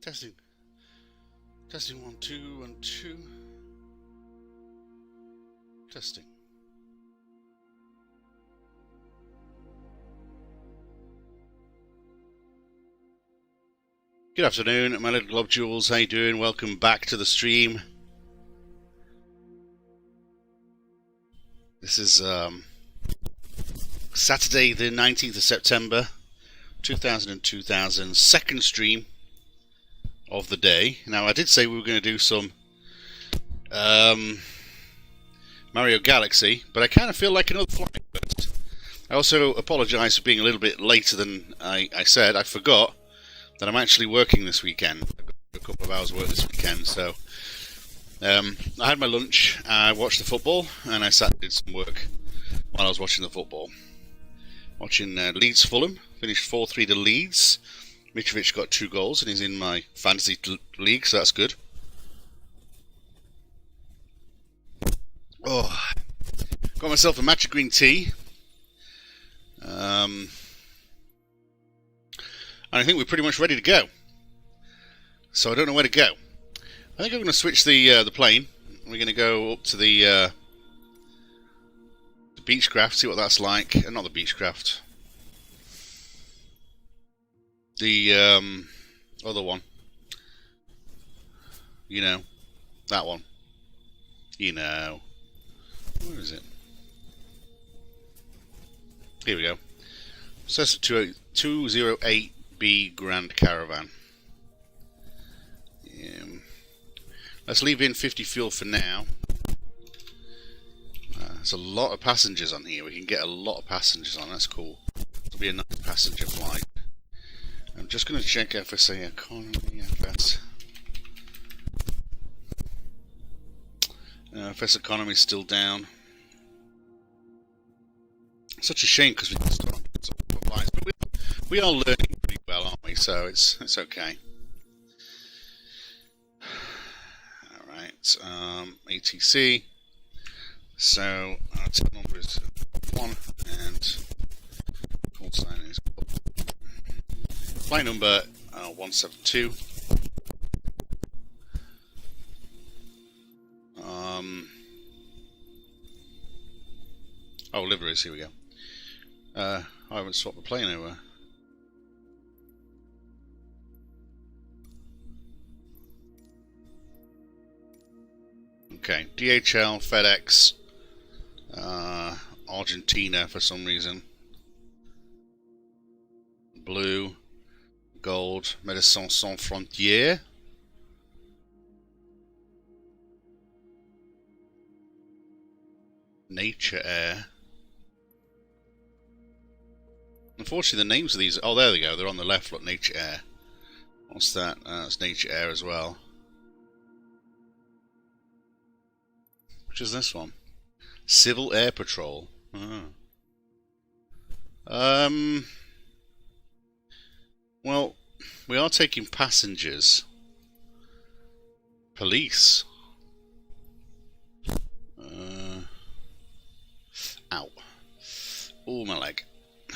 Testing. Testing 1 2 1 2. Testing. Good afternoon, my little Globdules. How you doing? Welcome back to the stream. This is Saturday, the 19th of September, 2000, second stream of the day. Now, I did say we were going to do some Mario Galaxy, but I kind of feel like another flight first. I also apologise for being a little bit later than I said. I forgot that I'm actually working this weekend. I've got a couple of hours work this weekend, so I had my lunch, I watched the football, and I sat and did some work while I was watching the football. Watching Leeds Fulham, finished 4-3 to Leeds. Mitrovic got 2 goals and he's in my fantasy league, so that's good. Oh, got myself a matcha green tea. And I think we're pretty much ready to go. So I don't know where to go. I think I'm going to switch the plane. We're going to go up to the Beechcraft, see what that's like. Not the Beechcraft. The other one. You know. That one. You know. Where is it? Here we go. Says 208B Grand Caravan. Let's leave in 50 fuel for now. There's a lot of passengers on here. We can get a lot of passengers on. That's cool. It'll be a nice passenger flight. I'm just going to check FSA economy. FS economy is still down. Such a shame because we can start some flights, but we are learning pretty well, aren't we? So it's okay. All right, ATC. So our tip number is 1 and call sign is flight number 172. Oh, liveries, here we go. I haven't swapped the plane over. Okay, DHL, FedEx, Argentina for some reason. Blue, gold, Médecins Sans Frontières. Nature Air. Unfortunately, the names of these... Oh, there they go. They're on the left. Look, Nature Air. What's that? That's Nature Air as well. Which is this one? Civil Air Patrol. Well, we are taking passengers. Police. Ow. Oh, my leg.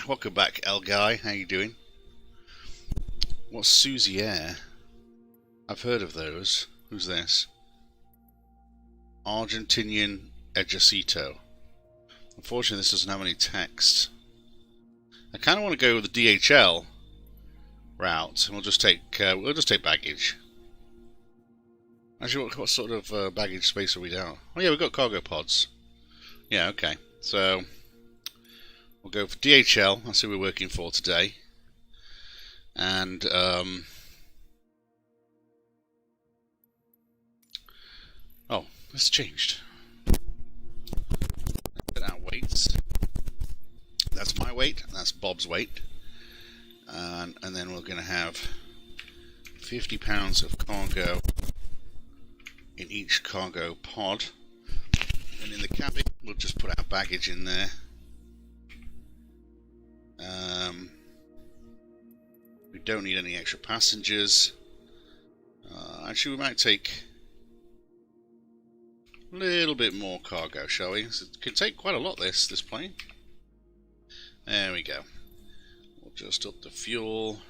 Welcome back, L Guy. How you doing? What's Suzy Air? I've heard of those. Who's this? Argentinian Ejecito. Unfortunately, this doesn't have any text. I kind of want to go with the DHL route, and we'll just take baggage. Actually, what sort of baggage space are we down? Oh yeah, we've got cargo pods. Yeah, okay. So we'll go for DHL. That's who we're working for today. And oh, it's changed. Put our weights. That's my weight. That's Bob's weight. And then we're going to have 50 pounds of cargo in each cargo pod. And in the cabin, we'll just put our baggage in there. We don't need any extra passengers. Actually, we might take a little bit more cargo, shall we? So it can take quite a lot, this plane. There we go. We'll just up the fuel.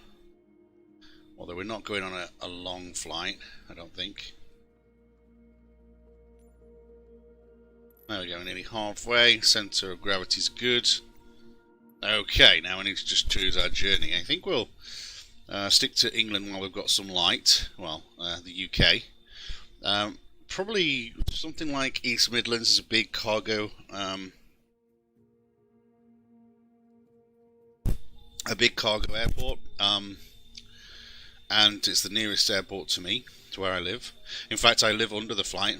Although we're not going on a long flight, I don't think. There we go, nearly halfway. Centre of gravity's good. Okay, now we need to just choose our journey. I think we'll stick to England while we've got some light. Well, the UK. Probably something like East Midlands is a big cargo, airport, and it's the nearest airport to me, to where I live. In fact, I live under the flight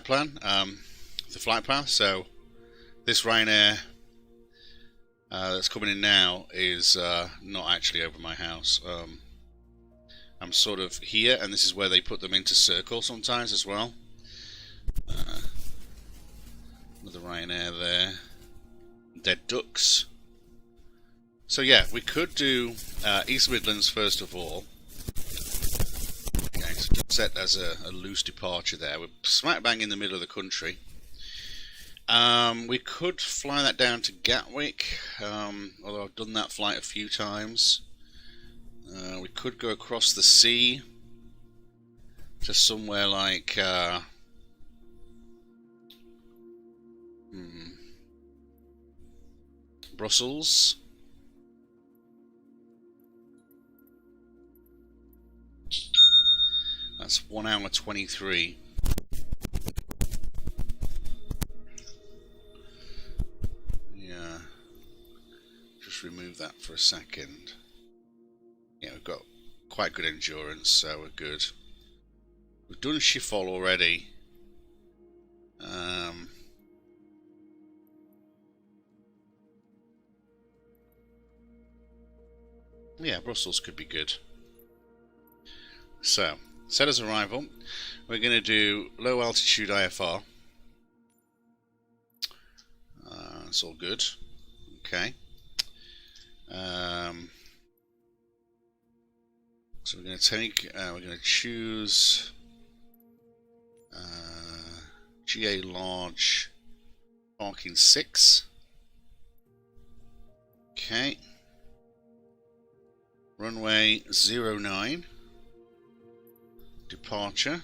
plan, the flight path. So this Ryanair that's coming in now is not actually over my house. I'm sort of here, and this is where they put them into circle sometimes as well. Another Ryanair there. Dead ducks. So yeah, we could do East Midlands first of all. Okay, so just set as a loose departure there. We're smack bang in the middle of the country. We could fly that down to Gatwick, although I've done that flight a few times. We could go across the sea to somewhere like Brussels. That's 1 hour 23. Yeah, just remove that for a second. Yeah, we've got quite good endurance, so we're good. We've done Schiphol already. Yeah, Brussels could be good. So, set as arrival. We're going to do low altitude IFR. That's all good. Okay. So we're going to take, we're going to choose GA large parking 6. Okay. Runway 09. Departure.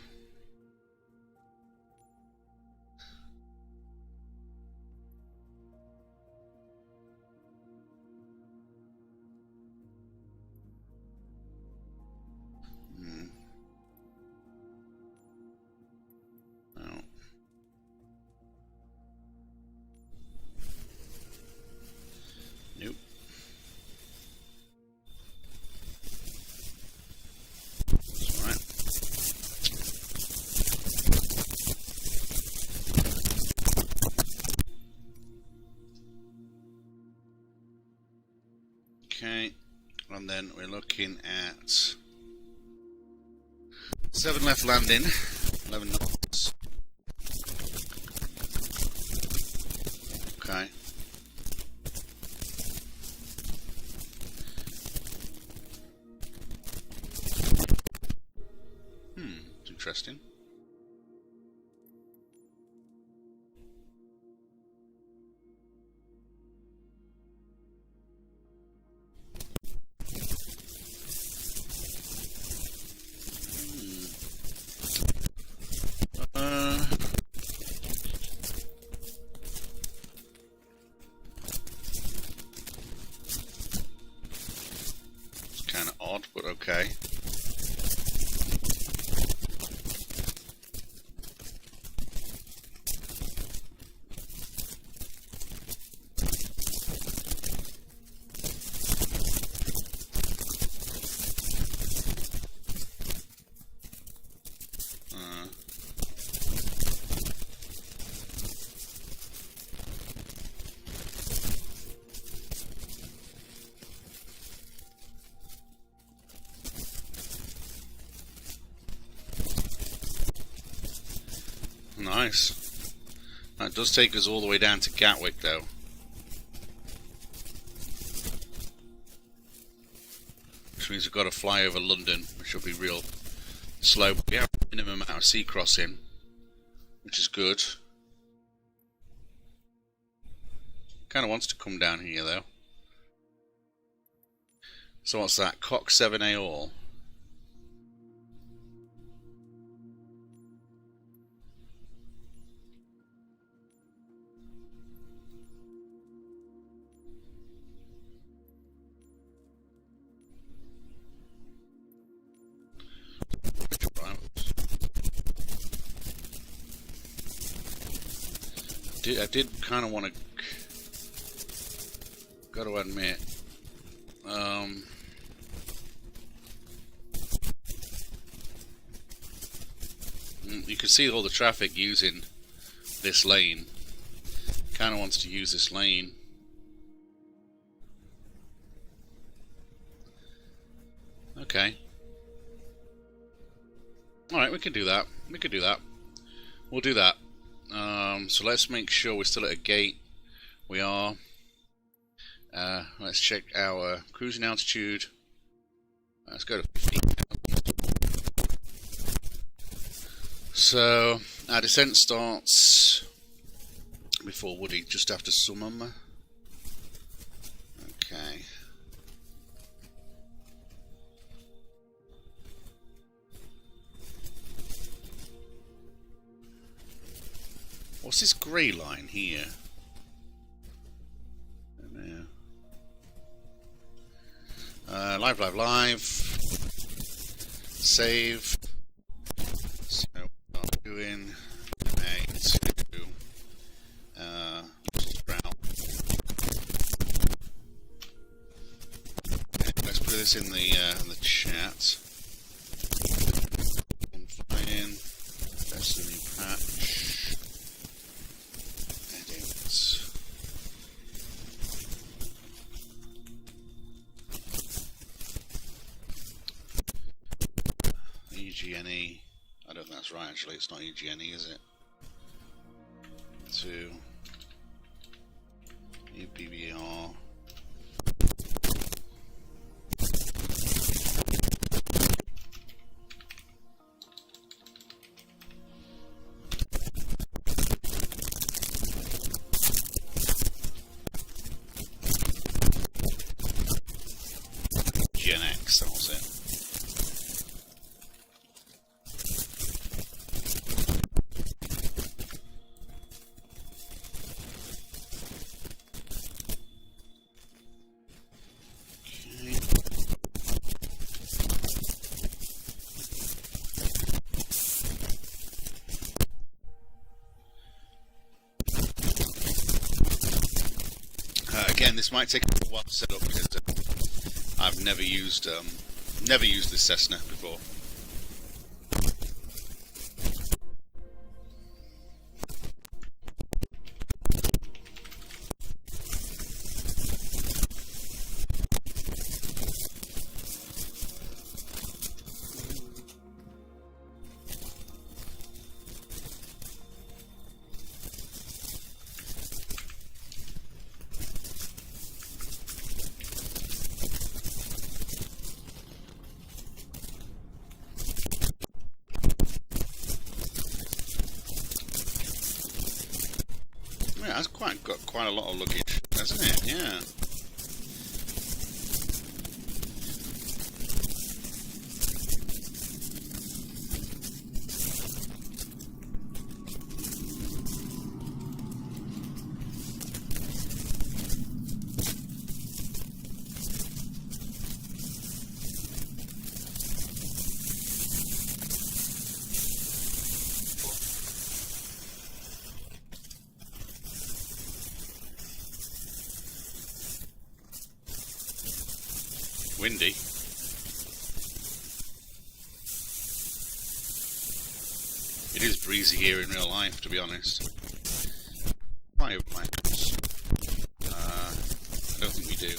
Nope. That's right. Okay, and then we're looking at 7 left landing, 11 knots. Okay. It's interesting. It's kind of odd, but okay. Nice. That does take us all the way down to Gatwick, though. Which means we've got to fly over London, which will be real slow. We have a minimum amount of sea crossing, which is good. Kind of wants to come down here, though. So what's that? Cock 7A all. I did kind of want to. Got to admit. You can see all the traffic using this lane. Kind of wants to use this lane. Okay. Alright, we can do that. We can do that. We'll do that. So let's make sure we're still at a gate. We are. Let's check our cruising altitude. Let's go to 15. So our descent starts before Woody, just after Summum. Okay. What's this grey line here? Live. Save. So what I'm doing to route. Okay, let's put this in the chat. Flying. Destiny patch. Edit. EGNE. I don't think that's right actually, it's not EGNE, is it? To EBBR. EGNX, that was it. Again, this might take a while to set up because I've never used this Cessna before. Yeah, that's got quite a lot of luggage, hasn't it? Yeah. Windy. It is breezy here in real life, to be honest. Right over my house. I don't think we do.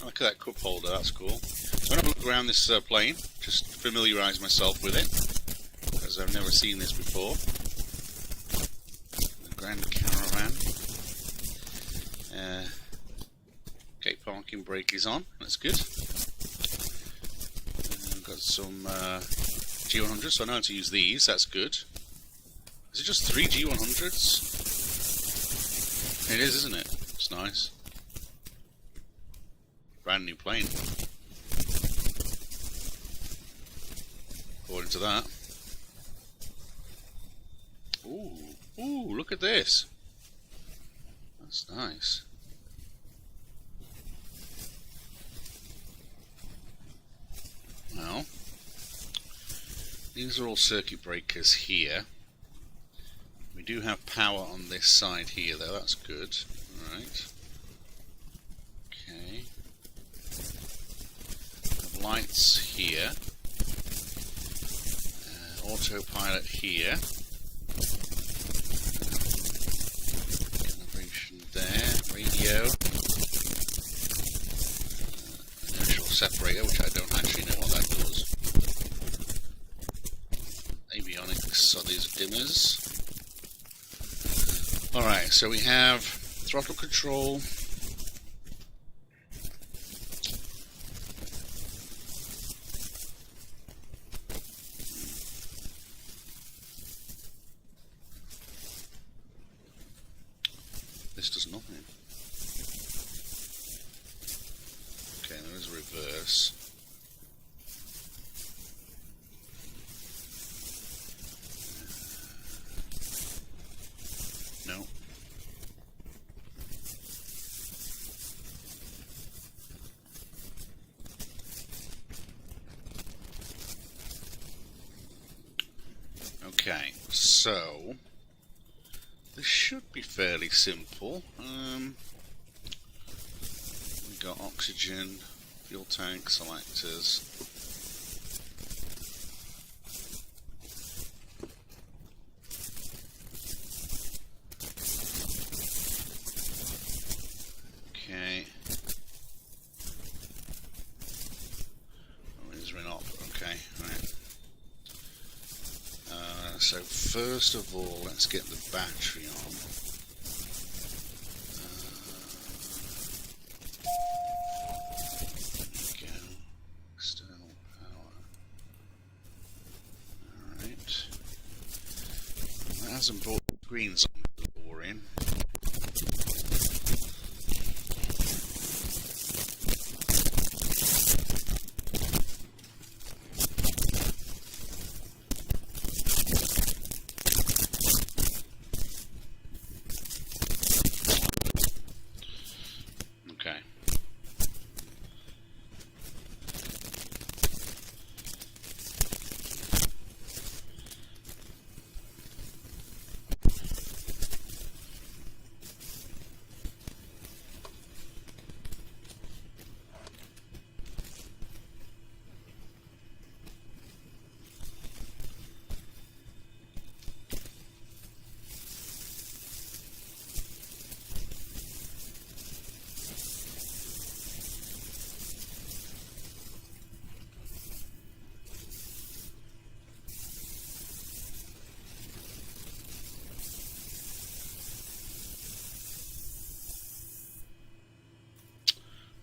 Look at that cup holder, that's cool. So I'm going to look around this plane, just familiarise myself with it, because I've never seen this before. The Grand Caravan. Gate parking brake is on, that's good. I've got some G100s, so I know how to use these, that's good. Is it just 3 G100s? It is, isn't it? It's nice. brand new plane. According to that. Ooh, ooh, look at this. That's nice. Well, these are all circuit breakers here. We do have power on this side here, though. That's good. Alright. Okay. Have lights here. Autopilot here. Calibration there. Radio. Inertial separator, which I don't actually know what that does. Avionics, so these are dimmers. Alright, so we have throttle control. This does nothing. Okay, there is a reverse. No. Okay, so this should be fairly simple. We got oxygen, fuel tank, selectors. Okay. Oh, is not okay, right. So first of all, let's get the battery on. There we go. External power. Alright. That hasn't brought the screens on the boring.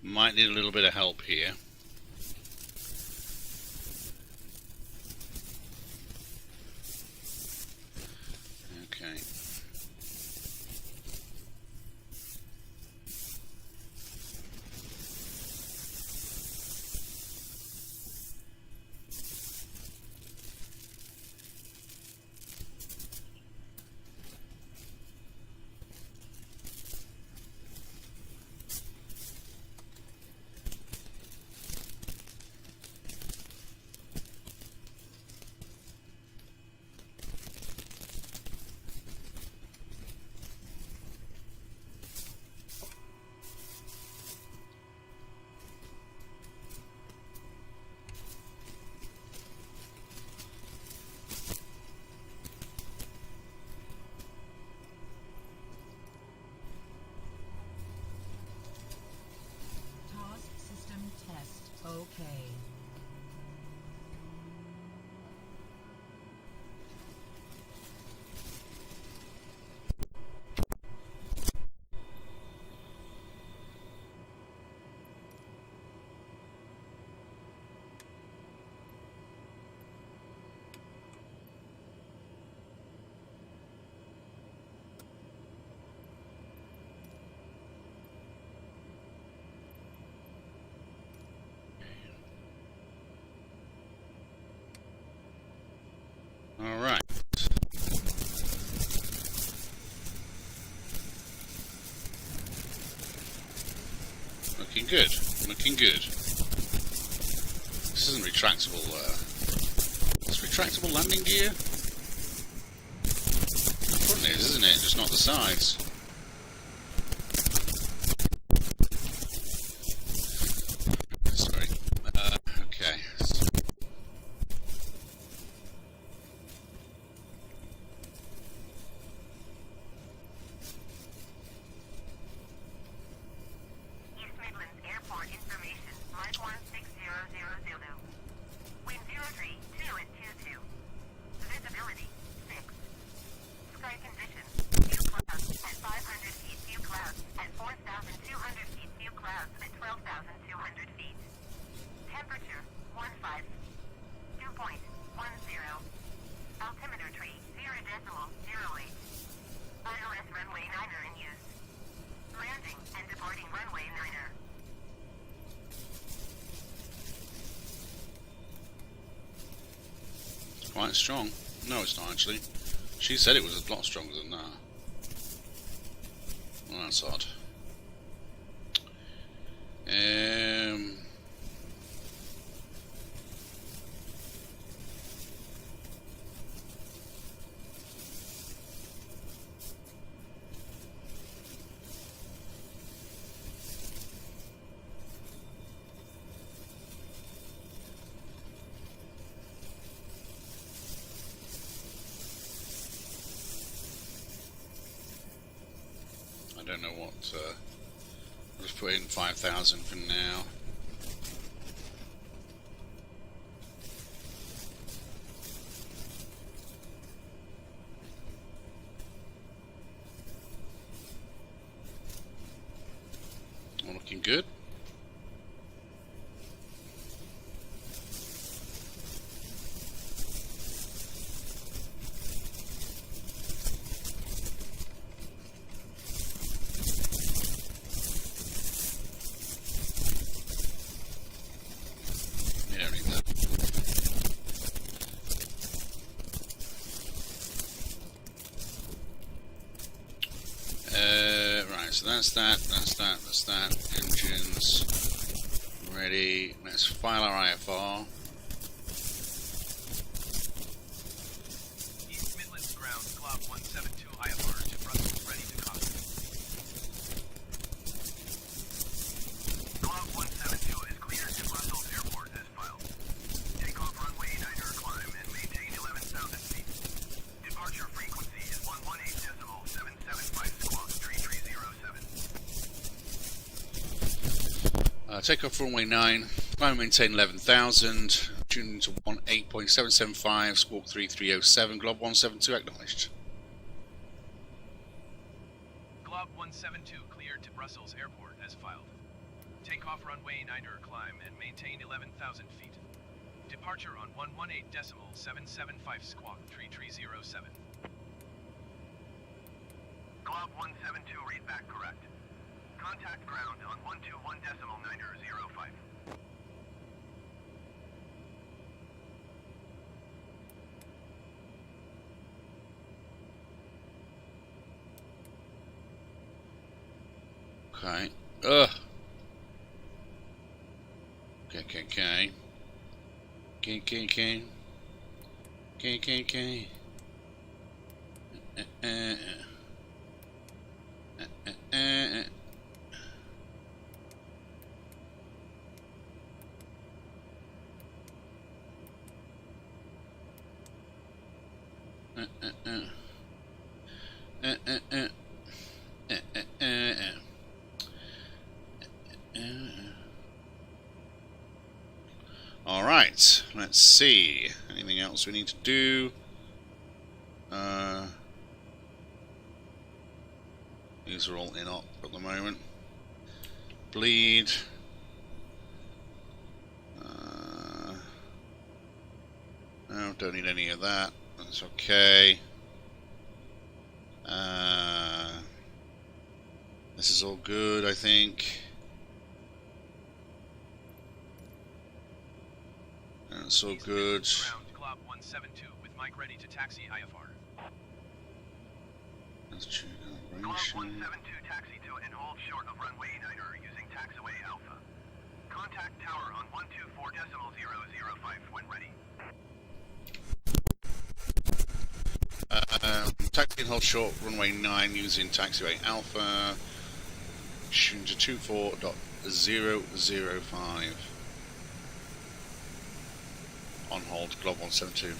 Might need a little bit of help here. Okay. Alright. Looking good. Looking good. This isn't retractable. It's retractable landing gear? The front is, isn't it? Just not the sides. Sorry. Okay. Quite strong. No, it's not actually. She said it was a lot stronger than that. Well, that's odd. I don't know what. I'll just put in 5,000 for now. All looking good. So that's that. Engines ready. Let's file our IFR. East Midlands ground, Glob 172 IFR to Brussels, ready to copy. Glob 172 is cleared to Brussels Airport as filed. Take off runway 9er, climb and maintain 11,000 feet. Departure frequency is 118.775 squawk 3307. Take off runway 9, climb and maintain 11,000, tune into 18.775, squawk 3307, Glob 172 acknowledged. Glob 172 cleared to Brussels Airport as filed. Take off runway 9er, climb and maintain 11,000 feet. Departure on 118.775 squawk 3307. Glob 172 read back correct. Contact ground on 121.905. Okay. Ugh. Alright, let's see. Anything else we need to do? These are all in op at the moment. Bleed. No, don't need any of that. That's okay. This is all good, I think. That's all good. Ground, Glob 172 with Mike ready ready to taxi IFR. Let's check Glob calibration. 172 taxi to and hold short of runway 9er using taxiway Alpha. Contact tower on 124.005 when ready. Taxi and hold short runway 9 using taxiway Alpha. Tune to 24.005. On hold, Glob 172.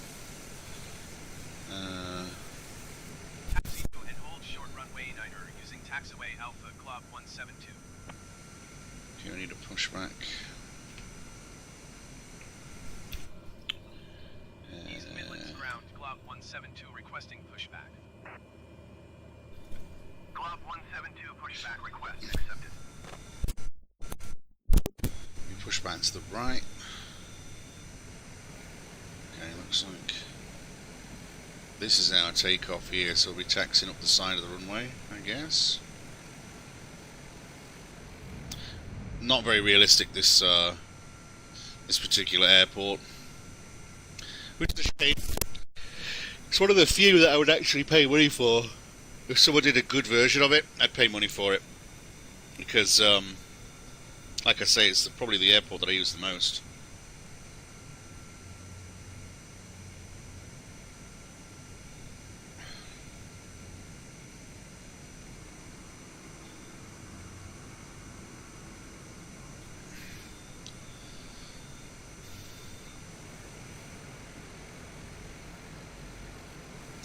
Taxi to and hold short runway 9er using taxiway Alpha Glob 172. Do you need a pushback? East Midlands ground, Glob 172 requesting pushback. Glob 172 pushback request accepted. You push back to the right. Okay, looks like this is our takeoff here, so we'll be taxiing up the side of the runway, I guess. Not very realistic, this particular airport. Which is a shame. It's one of the few that I would actually pay money for. If someone did a good version of it, I'd pay money for it. Because, like I say, it's probably the airport that I use the most.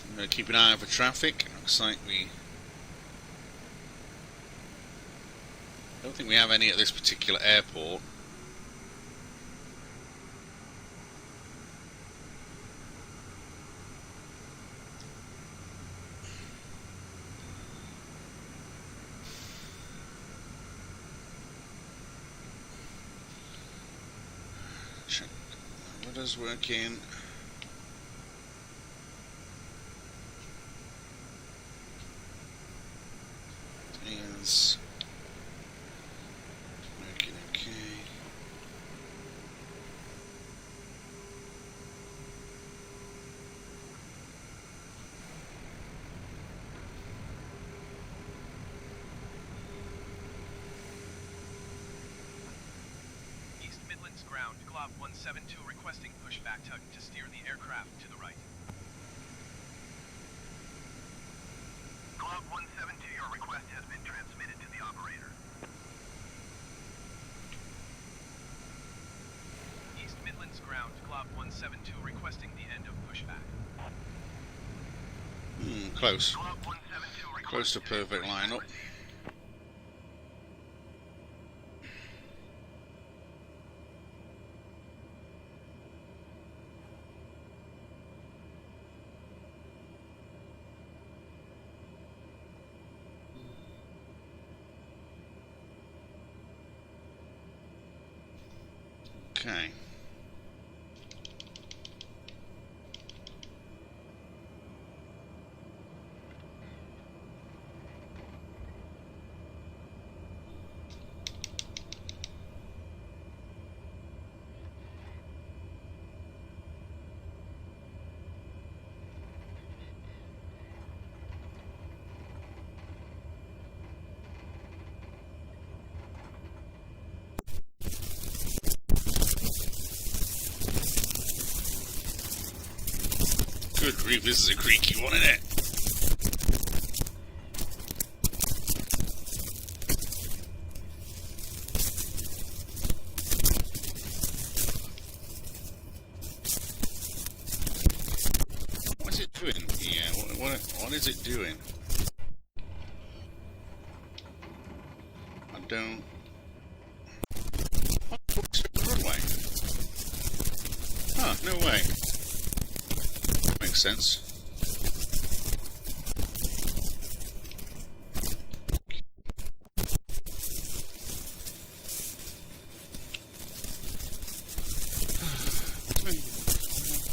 I'm going to keep an eye out for traffic. Looks like we don't think we have any at this particular airport. Check rudder's working. Is working okay. East Midlands ground, Glob 172 requesting pushback tug to steer the aircraft to the right. Glob 172, your request has been transmitted to the operator. East Midlands ground, Glob 172 requesting the end of pushback. Close. Glob 172 Close to perfect lineup. Okay. Good grief, this is a creaky one, isn't it? What's it doing? Yeah, what is it doing? I don't... What the fuck's the runway? Huh, no way. Makes sense.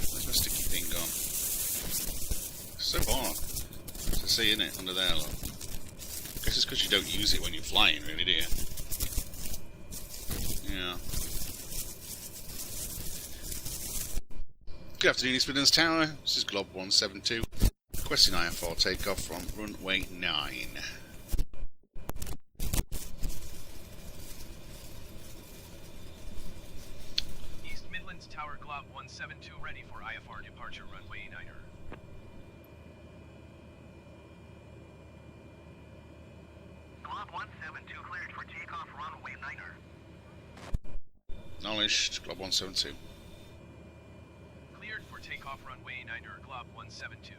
Where's my sticky thing gone? So hard to see, isn't it, under there, look. Guess it's because you don't use it when you're flying, really, do you? Yeah. Good afternoon, East Midlands Tower. This is Glob172, requesting IFR takeoff from runway 9. East Midlands Tower Glob172 ready for IFR departure runway 9er. Glob172 cleared for takeoff runway 9er. Acknowledged, Glob172. Cleared for takeoff runway 9er, Glob172.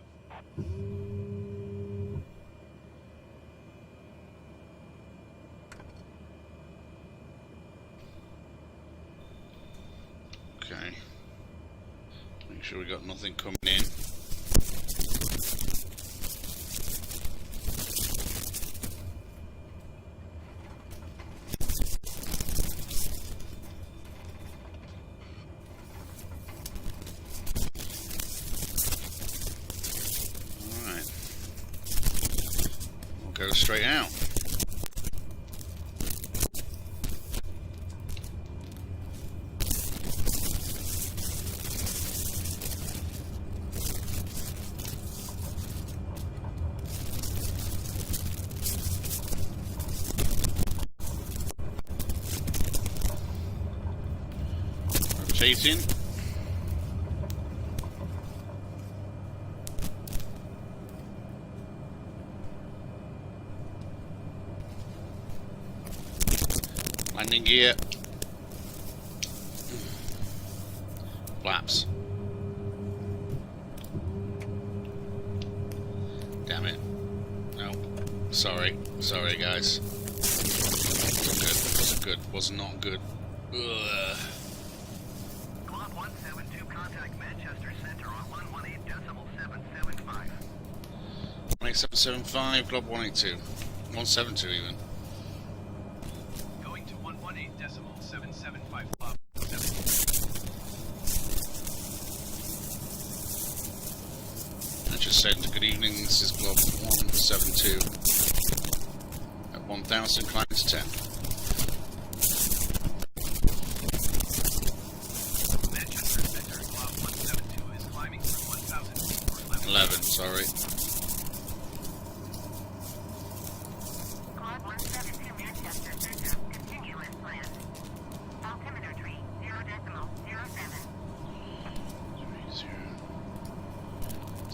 Okay. Make sure we got nothing coming in. Alright. We'll go straight out. Rotating. Landing gear. Flaps. Damn it. No. Sorry. Sorry, guys. Wasn't good. Wasn't good. Was not good. Ugh. Glob172 contact Manchester Center on 118.775. 18775, Glob 182. 172 even. Going to 118.775 Glob172. I just said good evening, this is Glob 172. At 1000, climb to 10. Manchester Center, Glob172 is climbing from 1,000 feet for 11, sorry. Glob172 Manchester Center, continue as planned. Altimeter tree, 0.07.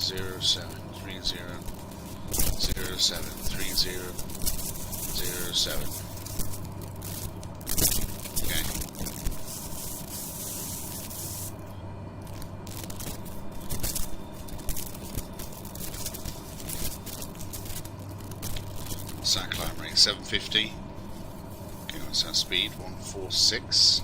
300730073007. Okay. What's that climb rate? 750. Okay, what's our speed? 146.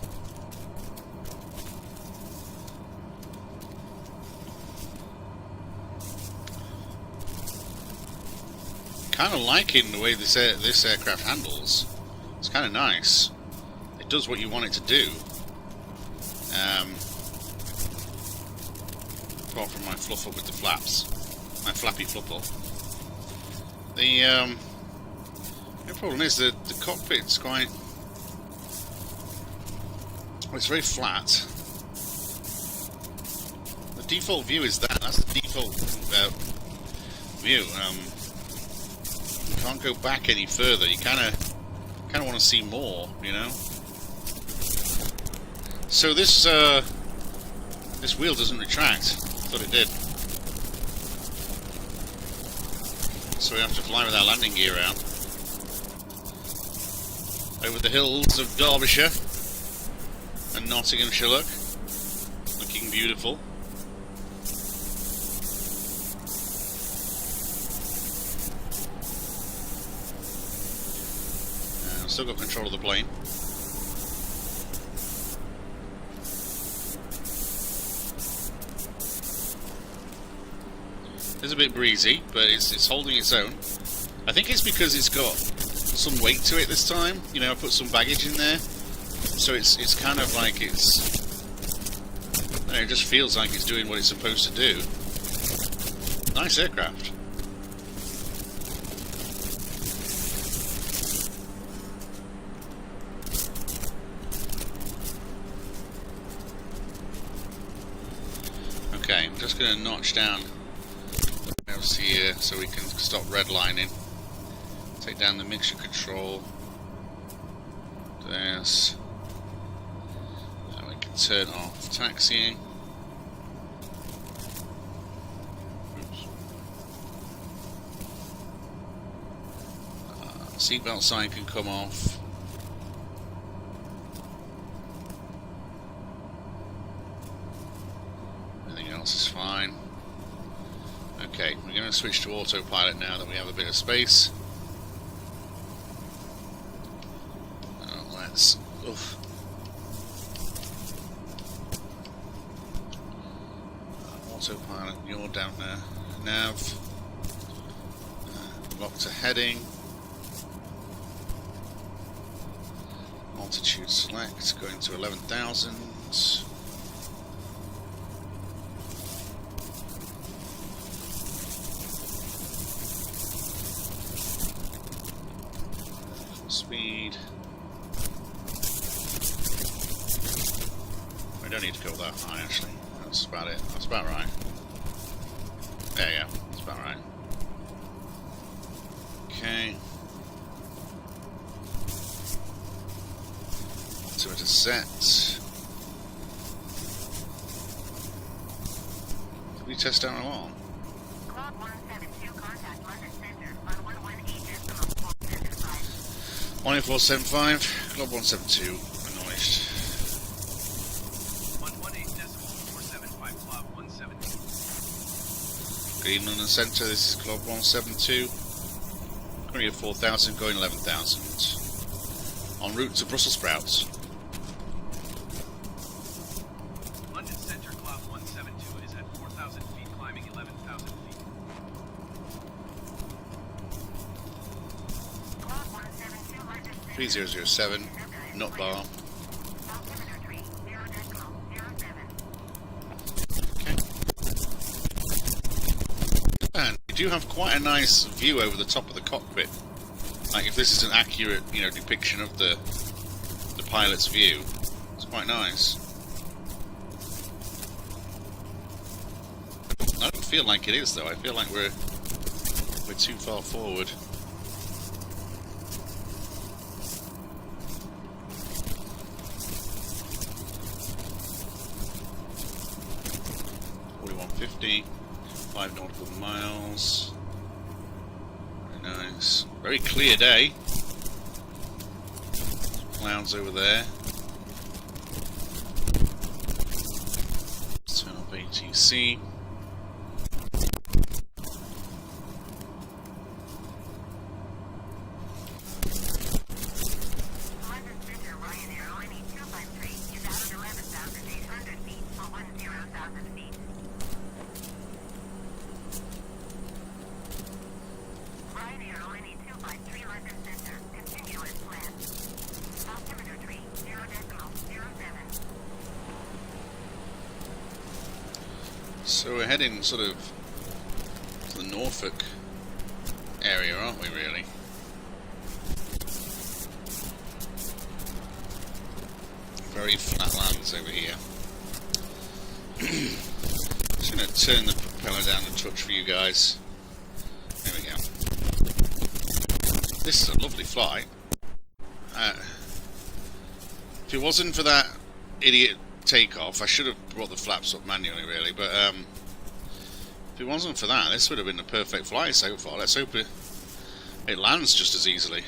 Kind of liking the way this aircraft handles. It's kind of nice. It does what you want it to do. Apart from my fluff up with the flaps, my flappy flupple. The problem is that the cockpit's quite. Well, it's very flat. The default view is that. That's the default view. You can't go back any further. You kind of want to see more, you know. So this wheel doesn't retract. Thought it did. So we have to fly with our landing gear out over the hills of Derbyshire and Nottinghamshire. Looking beautiful. Still got control of the plane. It's a bit breezy, but it's holding its own. I think it's because it's got some weight to it this time. You know, I put some baggage in there, so it's kind of like it's. I don't know, it just feels like it's doing what it's supposed to do. Nice aircraft. going to notch down else here so we can stop redlining. Take down the mixture control. This. And we can turn off taxiing. Seatbelt sign can come off. Everything else is fine. Okay, we're going to switch to autopilot now that we have a bit of space. Let's. Oof. Autopilot, you're down there. Nav. Lock to heading. Altitude select, going to 11,000. Speed. We don't need to go that high actually. That's about it. That's about right. There you go. That's about right. Okay. Altimeter set. Did we test our alarm? Glob 172, contact London Center on 118.475. 18475, Glob 172, acknowledged. 118.475, Glob 172. Green London Centre, this is Glob 172. Currently at 4,000, going 11,000. En route to Brussels sprouts. London Center, Glob 172 is at 4,000 feet, climbing 11,000 feet. Glob 172, London Center. 3007, nut bar. Altimeter tree, 0.07. Okay. And you do have quite a nice view over the top of the cockpit. Like if this is an accurate, depiction of the pilot's view, it's quite nice. I don't feel like it is though. I feel like we're too far forward. $41.50, 5 nautical miles. Very nice. Very clear day. Clouds over there. Let's turn off ATC. London Center, Ryanair, lining 253 is out at 11,800 feet for 10,000 feet. Ryanair, lining 253, London Center, continue as planned. Altimeter tree, 0.07. So we're heading sort of to the Norfolk area, aren't we really? Very flat lands over here. Just going to turn the propeller down a touch for you guys. There we go. This is a lovely flight. If it wasn't for that idiot takeoff, I should have brought the flaps up manually really, but if it wasn't for that, this would have been a perfect flight so far. Let's hope it lands just as easily.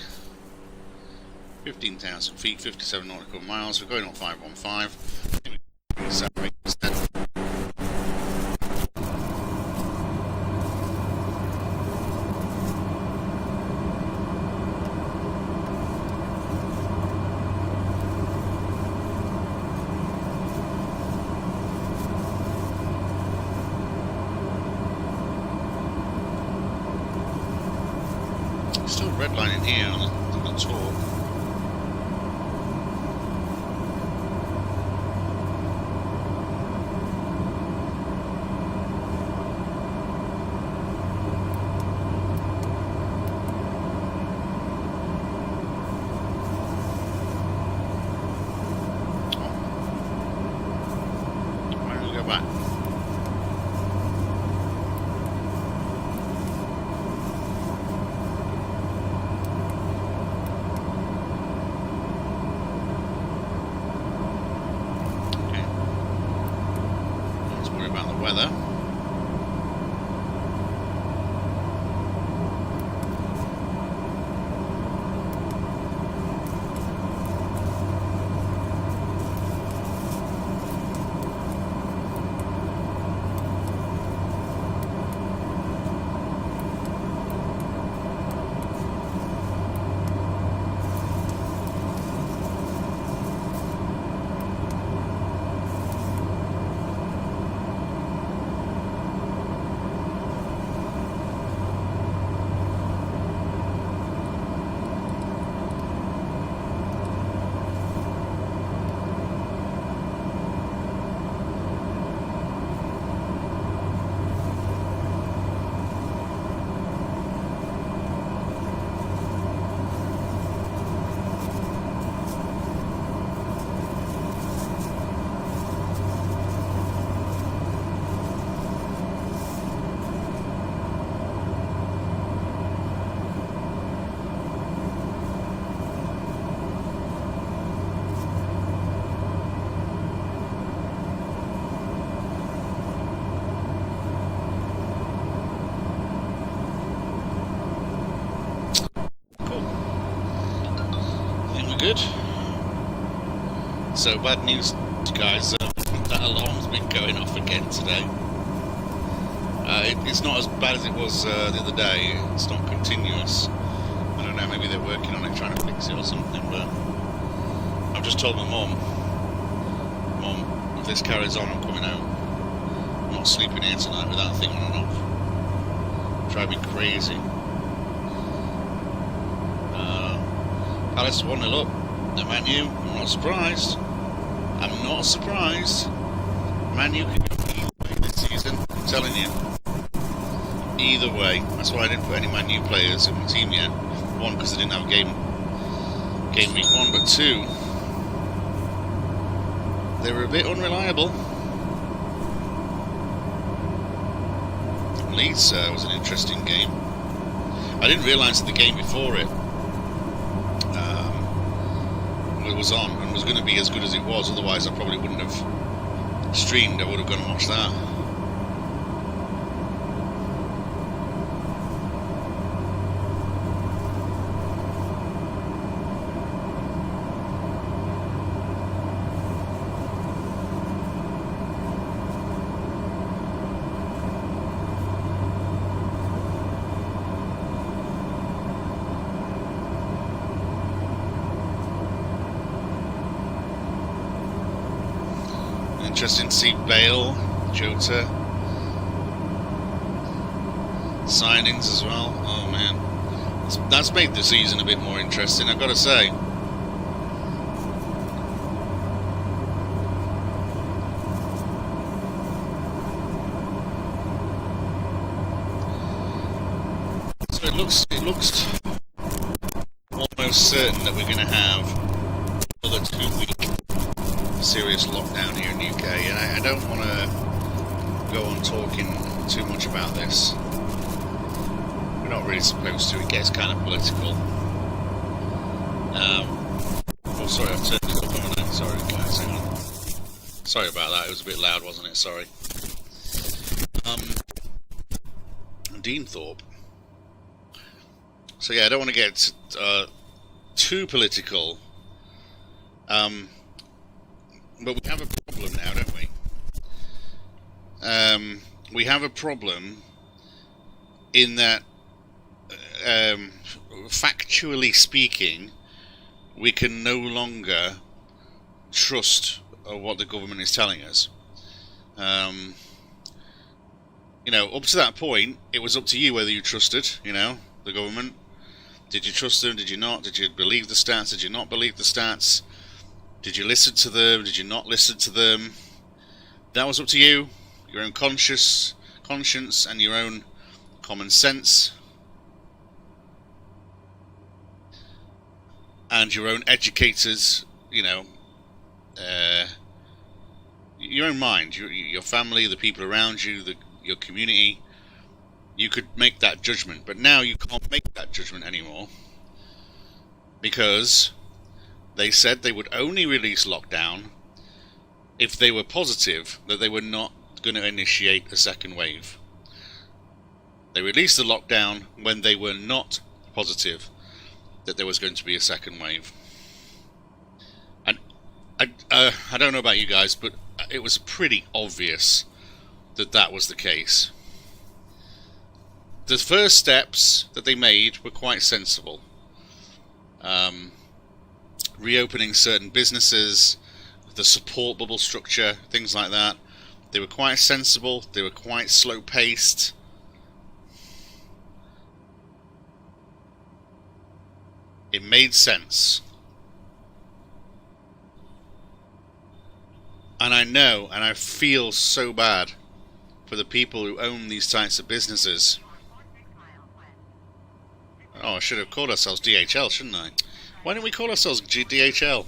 15,000 feet, 57 nautical miles. We're going on 515. Still redlining here on the tour. Why don't we go back? weather. Good. So bad news, guys. That alarm's been going off again today. It's not as bad as it was the other day. It's not continuous. I don't know. Maybe they're working on it, trying to fix it or something. But I've just told my mum, if this carries on, I'm coming home. I'm not sleeping here tonight with that thing on and off. Drive me crazy. Palace 1-0 up at Man U. I'm not surprised. I'm not surprised. Man U can go either way this season. I'm telling you. Either way. That's why I didn't put any Man U players in my team yet. One, because I didn't have game week 1, but 2, they were a bit unreliable. Leeds was an interesting game. I didn't realise that the game before it was on and was going to be as good as it was, otherwise I probably wouldn't have streamed. I would have gone and watched that. Interesting to see Bale, Jota, signings as well. Oh man, that's made the season a bit more interesting, I've got to say. So it looks almost certain that we're going to have another 2-week serious lockdown here in the UK, and I don't want to go on talking too much about this. We're not really supposed to. It gets kind of political. Oh, sorry, I've turned it up, haven't I? Sorry, guys, hang on. Sorry about that. It was a bit loud, wasn't it? Sorry. Dean Thorpe. So yeah, I don't want to get too political. But we have a problem now, don't we? We have a problem in that, factually speaking, we can no longer trust what the government is telling us. You know, up to that point, it was up to you whether you trusted, you know, the government. Did you trust them? Did you not? Did you believe the stats? Did you not believe the stats? Did you listen to them? Did you not listen to them? That was up to you, your own conscience and your own common sense. And your own educators, you know, your own mind, your family, the people around you, your community. You could make that judgment, but now you can't make that judgment anymore because they said they would only release lockdown if they were positive that they were not going to initiate a second wave. They released the lockdown when they were not positive that there was going to be a second wave. And I don't know about you guys, but it was pretty obvious that that was the case. The first steps that they made were quite sensible. Reopening certain businesses, the support bubble structure, things like that. They were quite sensible, they were quite slow-paced. It made sense. And I know, and I feel so bad for the people who own these types of businesses. Oh, I should have called ourselves DHL, shouldn't I? Why don't we call ourselves DHL?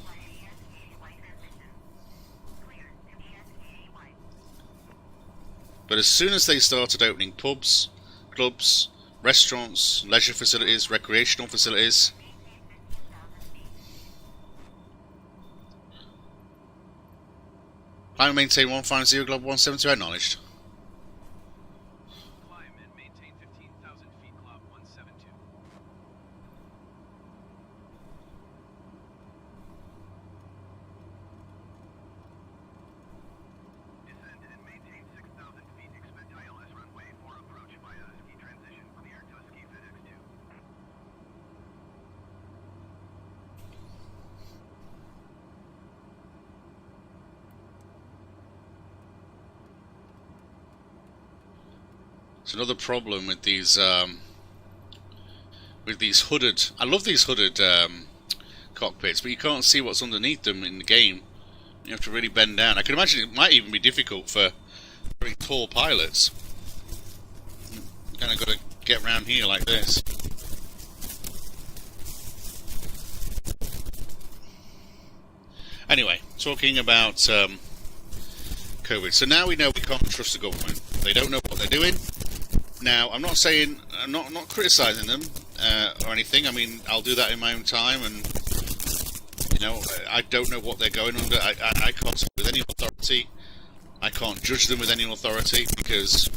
But as soon as they started opening pubs, clubs, restaurants, leisure facilities, recreational facilities, I maintain 150 Glob 172 acknowledged. Climb and maintain 15,000 feet Glob 172. Descend and maintain 6,000 feet. Expect ILS runway for approach via ski transition. Clear to escape at X2. It's another problem with these hooded. I love these hooded cockpits, but you can't see what's underneath them in the game. You have to really bend down. I can imagine it might even be difficult for very tall pilots. You kind of got to get around here like this. Anyway, talking about COVID. So now we know we can't trust the government. They don't know what they're doing. Now, I'm not saying, I'm not criticising them or anything. I mean, I'll do that in my own time, and you know, I don't know what they're going under. I can't speak with any authority. I can't judge them with any authority because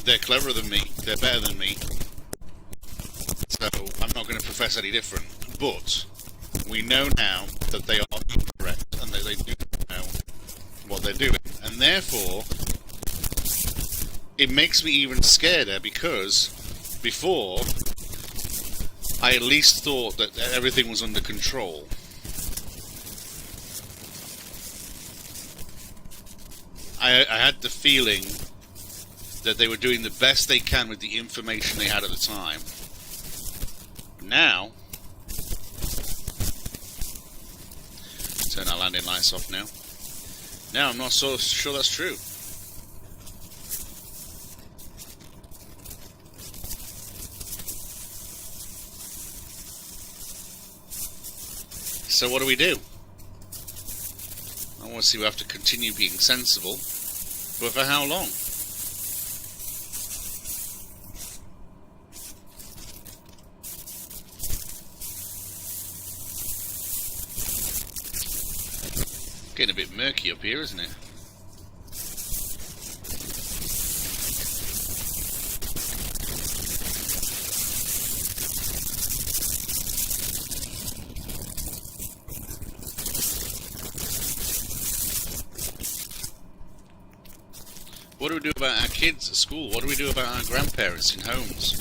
they're cleverer than me. They're better than me. So I'm not going to profess any different. But we know now that they are incorrect and that they do know what they're doing, and therefore it makes me even scareder because before I at least thought that everything was under control. I had the feeling that they were doing the best they can with the information they had at the time. Now, turn our landing lights off now. Now I'm not so sure that's true. So what do? Obviously we have to continue being sensible, but for how long? Getting a bit murky up here, isn't it? What do we do about our kids at school? What do we do about our grandparents in homes?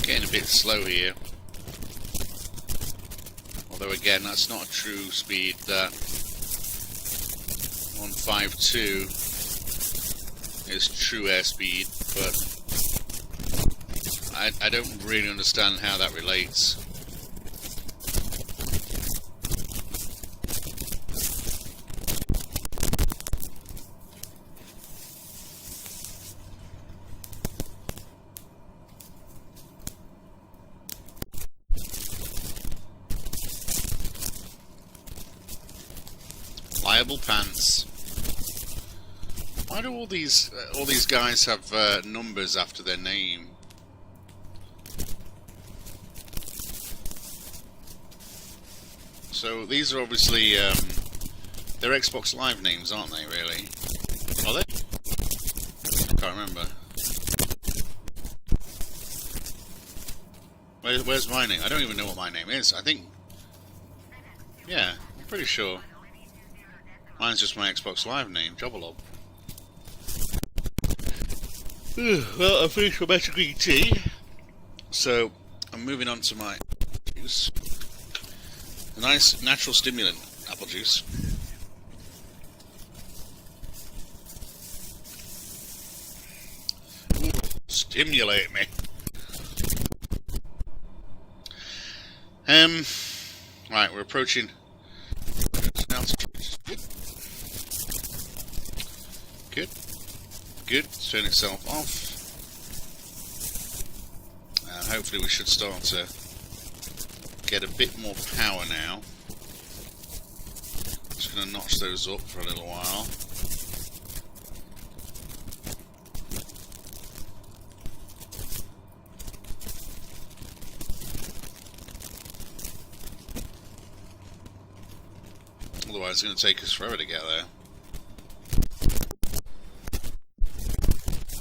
Getting a bit slow here. Although again, that's not a true speed. That 152 is true airspeed, but I don't really understand how that relates. Rebel pants. Why do all these guys have numbers after their name? So these are obviously they're Xbox Live names, aren't they? Really? Are they? I can't remember. Where's my name? I don't even know what my name is. I think. Yeah, I'm pretty sure. Mine's just my Xbox Live name, Jobbalob. Well, I finished my better green tea, so I'm moving on to my juice. A nice natural stimulant, apple juice. Ooh, stimulate me. Right, we're approaching altitude. Good. Good. It's turned itself off. And hopefully we should start to get a bit more power now. Just going to notch those up for a little while. Otherwise it's going to take us forever to get there.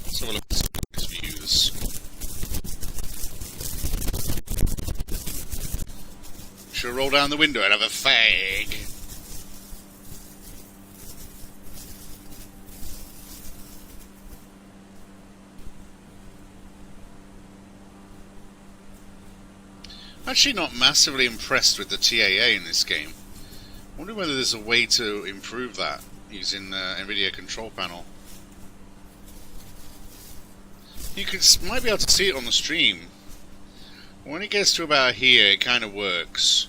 Let's have a look at some of these views. Should I roll down the window and have a fag? Actually not massively impressed with the TAA in this game. I wonder whether there's a way to improve that using the NVIDIA control panel. You might be able to see it on the stream. When it gets to about here, it kind of works.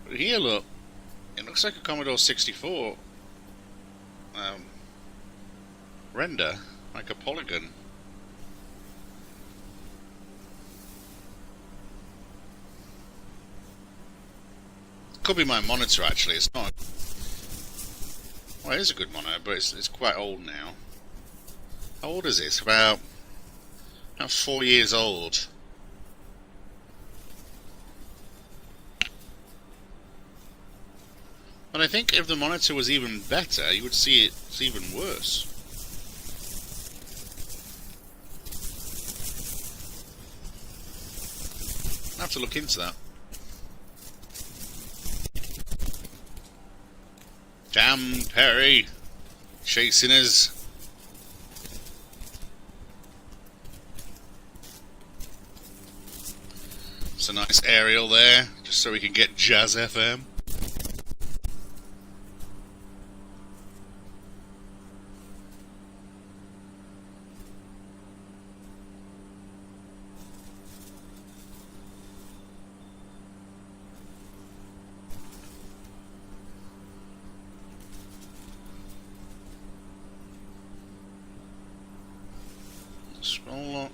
But here, look, it looks like a Commodore 64 render, like a polygon. Could be my monitor actually. It's not. Well, it is a good monitor, but it's quite old now. How old is it? It's about 4 years old. But I think if the monitor was even better, you would see it's even worse. I'll have to look into that. Damn Perry, chasing us. It's a nice aerial there, just so we can get Jazz FM. Scroll lock.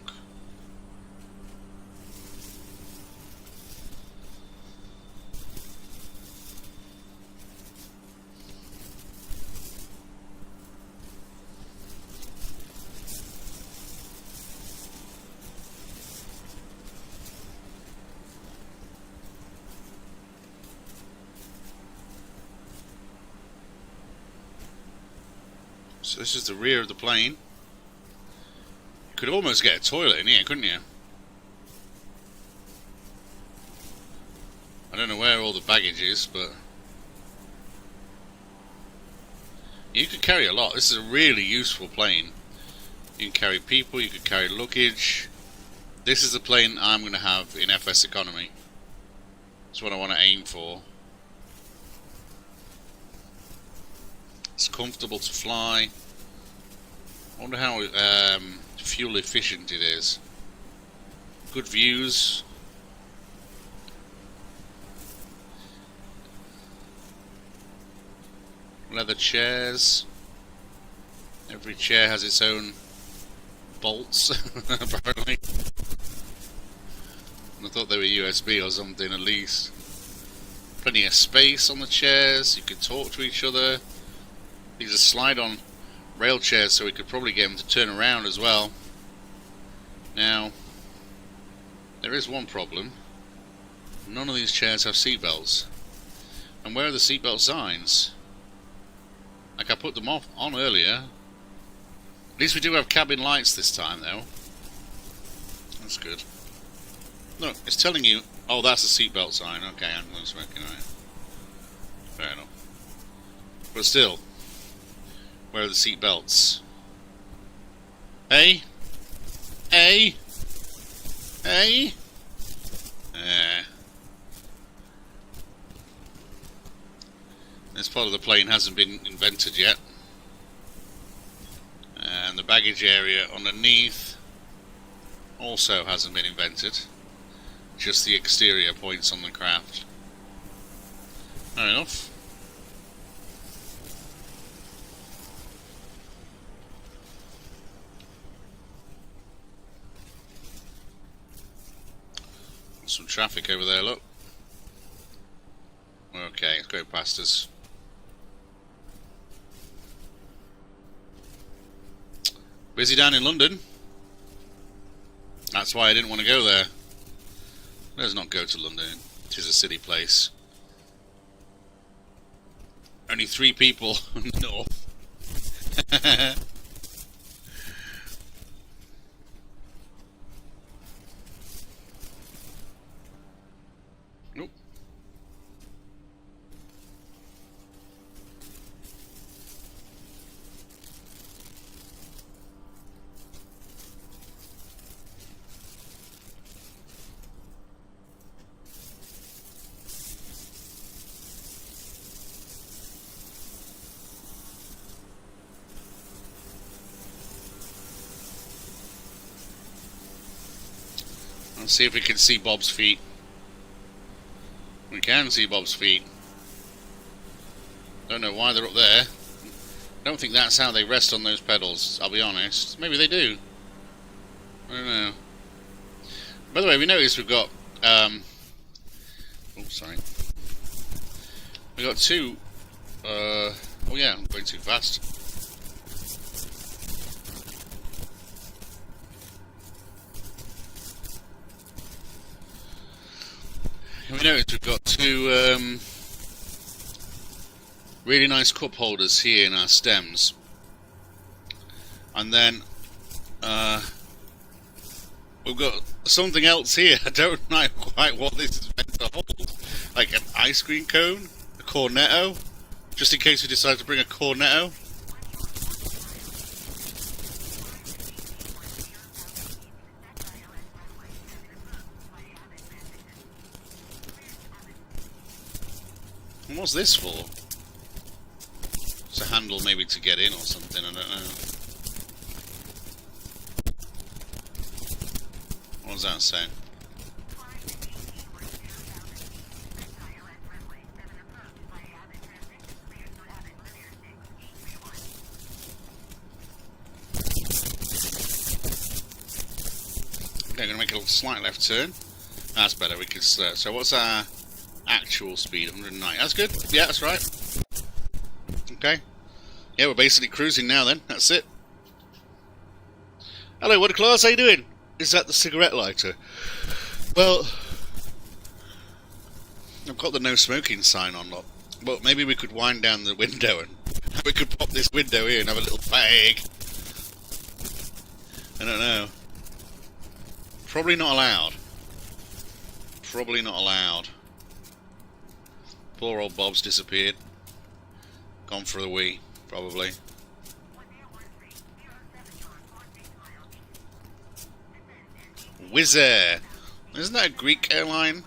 So this is the rear of the plane. You could almost get a toilet in here, couldn't you? I don't know where all the baggage is, but you could carry a lot. This is a really useful plane. You can carry people, you could carry luggage. This is the plane I'm going to have in FS economy. That's what I want to aim for. It's comfortable to fly. I wonder how fuel efficient it is. Good views. Leather chairs. Every chair has its own bolts, apparently. I thought they were USB or something at least. Plenty of space on the chairs. You can talk to each other. These are slide-on rail chairs, so we could probably get them to turn around as well. Now, there is one problem. None of these chairs have seatbelts. And where are the seatbelt signs? Like, I put them on earlier. At least we do have cabin lights this time, though. That's good. Look, it's telling you... Oh, that's a seatbelt sign. Okay, I'm going to working on it. Fair enough. But still, where are the seatbelts? Hey? Hey? Hey? This part of the plane hasn't been invented yet. And the baggage area underneath also hasn't been invented. Just the exterior points on the craft. Fair enough. Some traffic over there, look. Okay, it's going past us. Busy down in London. That's why I didn't want to go there. Let's not go to London. It is a city place. Only 3 people north. Nope. Let's see if we can see Bob's feet. We can see Bob's feet. Don't know why they're up there. Don't think that's how they rest on those pedals, I'll be honest. Maybe they do. I don't know. By the way, we noticed we've got oh, sorry. We got 2 oh yeah, I'm going too fast. We noticed we've got 2 really nice cup holders here in our stems, and then we've got something else here. I don't know quite what this is meant to hold, like an ice cream cone, a cornetto, just in case we decide to bring a cornetto. And what's this for? It's a handle maybe to get in or something, I don't know. What does that say? Okay, I'm going to make a slight left turn. That's better, we can start. So what's our actual speed? 109. That's good. Yeah, that's right. Okay. Yeah, we're basically cruising now then. That's it. Hello, what class? How you doing? Is that the cigarette lighter? Well, I've got the no smoking sign on, look. But maybe we could wind down the window and we could pop this window here and have a little fag. I don't know. Probably not allowed. Probably not allowed. Poor old Bob's disappeared. Gone for the wee, probably. Wizz Air. Isn't that a Greek airline?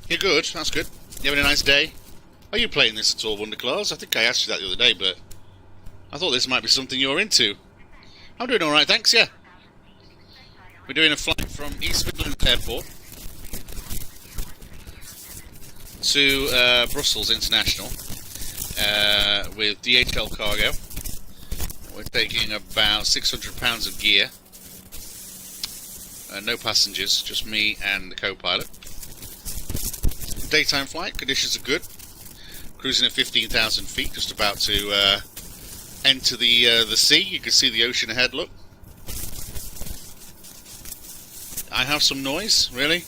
You're good, that's good. You having a nice day? Are you playing this at all, Wonderclaws? I think I asked you that the other day, but I thought this might be something you're into. I'm doing alright, thanks, yeah. We're doing a flight from East Midlands Airport to Brussels International with DHL cargo. We're taking about £600 of gear. no passengers, just me and the co-pilot. Daytime flight, conditions are good. Cruising at 15,000 feet, just about to enter the sea. You can see the ocean ahead, look. I have some noise, really?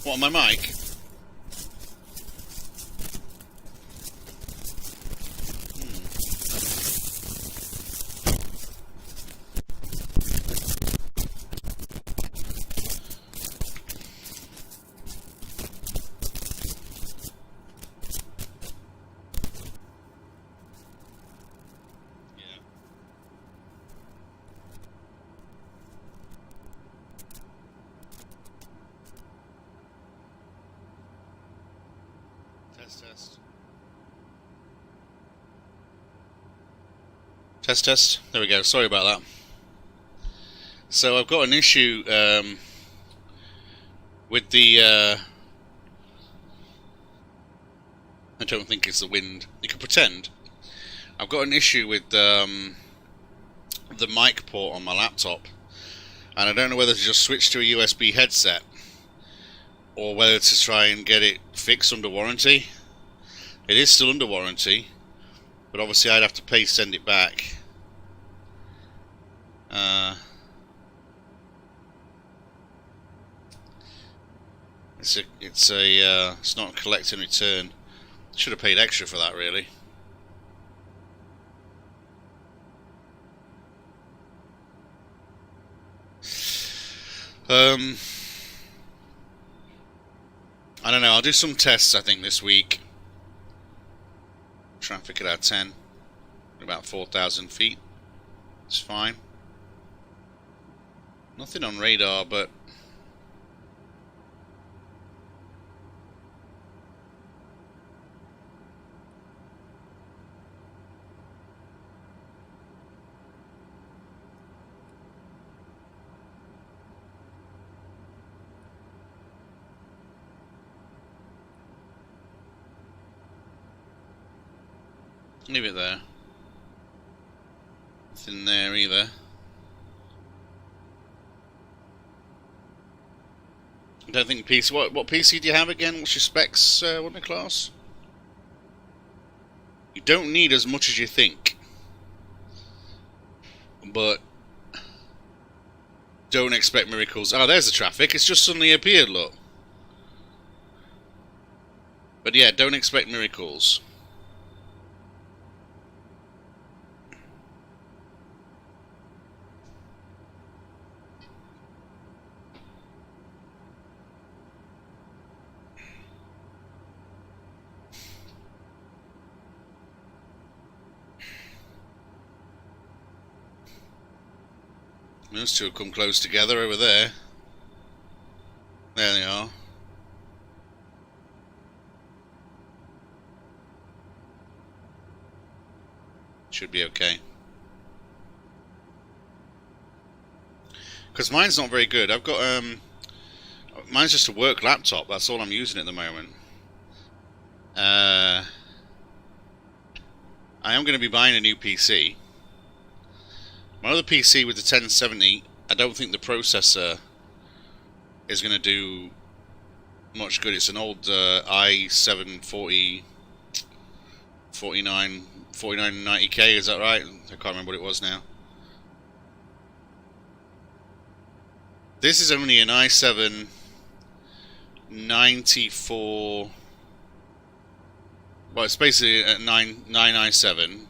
What, on my mic? Test. There we go. Sorry about that. So I've got an issue with the... I don't think it's the wind. You can pretend. I've got an issue with the mic port on my laptop. And I don't know whether to just switch to a USB headset or whether to try and get it fixed under warranty. It is still under warranty, but obviously I'd have to pay to send it back. It's not a collect and return. Should have paid extra for that, really. I don't know. I'll do some tests, I think, this week. Traffic at our 10, about 4,000 feet. It's fine. Nothing on radar, but leave it there. Nothing there either. I don't think PC. What PC do you have again? What's your specs, Wonder Class? You don't need as much as you think, but don't expect miracles. Oh, there's the traffic. It's just suddenly appeared. Look. But yeah, don't expect miracles. Those two have come close together over there. There they are. Should be okay. Because mine's not very good. I've got mine's just a work laptop. That's all I'm using at the moment. I am going to be buying a new PC. My other PC with the 1070, I don't think the processor is going to do much good. It's an old i7 4990K, is that right? I can't remember what it was now. This is only an i7 94. Well, it's basically a 9 i7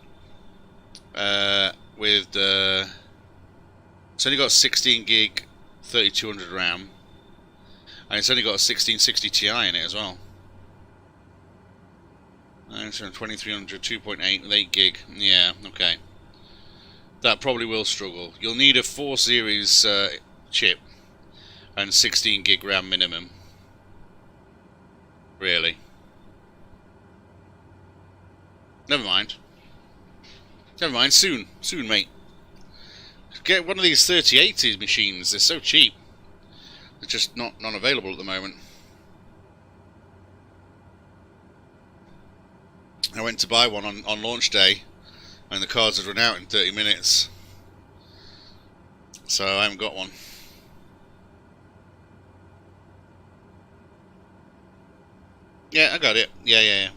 with it's only got 16 gig 3200 RAM, and it's only got a 1660 Ti in it as well. 2300 2.8 with 8 gig. Yeah, okay. That probably will struggle. You'll need a 4 series chip and 16 gig RAM minimum. Really. Never mind. Never mind. Soon, mate. Get one of these 3080 machines. They're so cheap. They're just not available at the moment. I went to buy one on launch day, and the cards had run out in 30 minutes. So I haven't got one. Yeah, I got it. Yeah.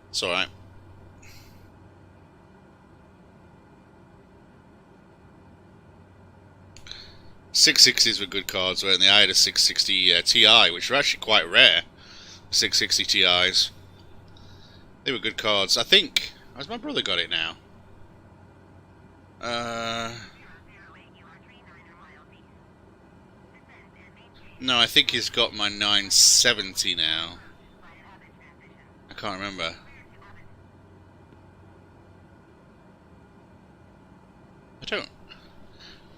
It's alright. .660s were good cards, weren't they? I had a 660 Ti, which were actually quite rare. 660 Ti's. They were good cards. I think... Has my brother got it now? No, I think he's got my 970 now. I can't remember.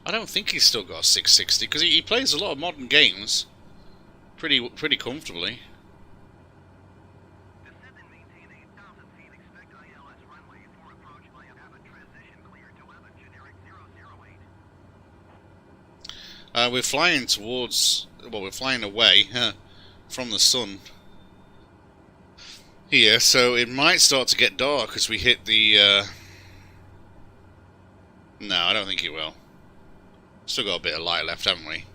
I don't think he's still got a 660 because he plays a lot of modern games pretty comfortably. We're flying towards... Well, we're flying away from the sun here, so it might start to get dark as we hit the... No, I don't think it will. Still got a bit of light left, haven't we?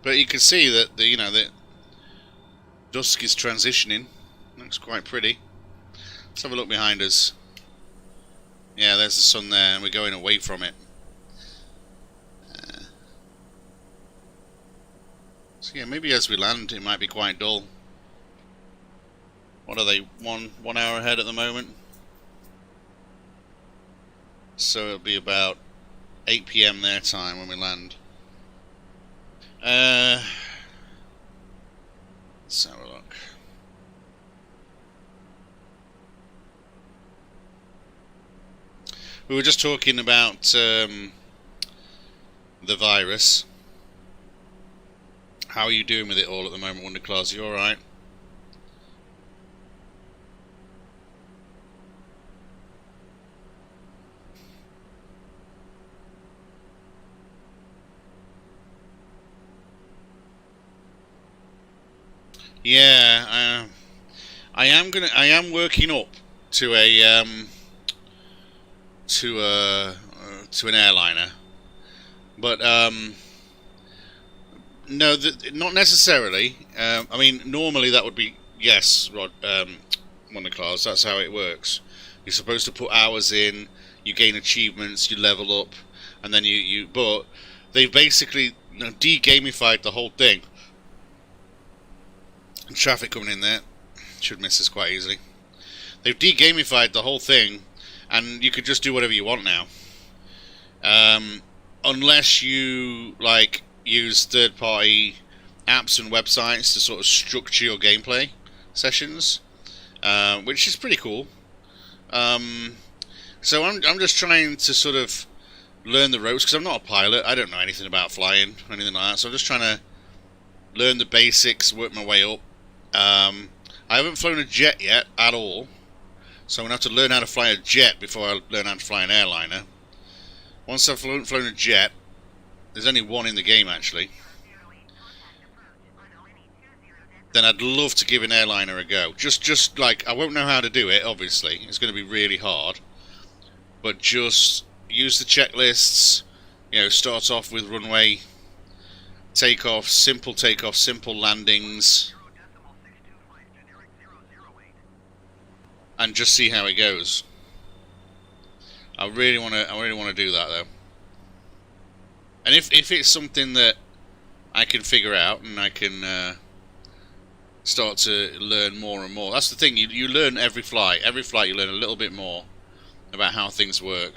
But you can see that the dusk is transitioning. Looks quite pretty. Let's have a look behind us. Yeah, there's the sun there, and we're going away from it. So yeah, maybe as we land, it might be quite dull. What are they? One hour ahead at the moment. So it'll be about 8 PM their time when we land. Let's have a look. We were just talking about the virus. How are you doing with it all at the moment, Wonder Claus? You alright? Yeah, I am working up to a to an airliner, but no, not necessarily. I mean, normally that would be yes, Rod, Wonder Claus. That's how it works. You're supposed to put hours in, you gain achievements, you level up, and then you. But they've basically de-gamified the whole thing. Traffic coming in there. Should miss this quite easily. They've de-gamified the whole thing, and you could just do whatever you want now. Unless you use third-party apps and websites to sort of structure your gameplay sessions, which is pretty cool. So I'm just trying to sort of learn the ropes because I'm not a pilot. I don't know anything about flying or anything like that. So I'm just trying to learn the basics, work my way up. I haven't flown a jet yet at all, so I'm going to have to learn how to fly a jet before I learn how to fly an airliner. Once I've flown a jet, there's only one in the game actually, then I'd love to give an airliner a go. Just like, I won't know how to do it, obviously, it's going to be really hard, but just use the checklists, start off with runway, takeoff, simple landings, and just see how it goes. I really want to do that though. And if it's something that I can figure out and I can start to learn more and more. That's the thing. You learn every flight. Every flight you learn a little bit more about how things work,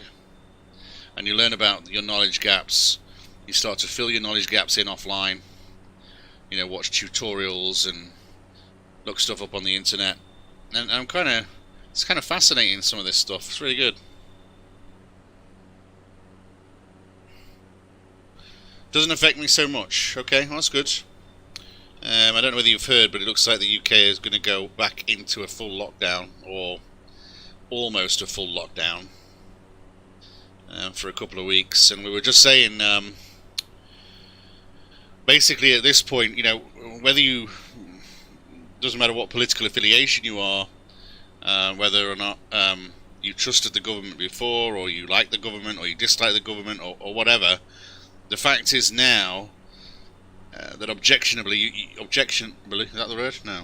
and you learn about your knowledge gaps. You start to fill your knowledge gaps in offline. Watch tutorials and look stuff up on the internet. And it's kind of fascinating, some of this stuff. It's really good. Doesn't affect me so much. Okay, well, that's good. I don't know whether you've heard, but it looks like the UK is going to go back into a full lockdown, or almost a full lockdown, for a couple of weeks. And we were just saying, basically at this point, whether doesn't matter what political affiliation you are, whether or not you trusted the government before, or you like the government, or you dislike the government, or whatever, the fact is now that objectionably, is that the word? No.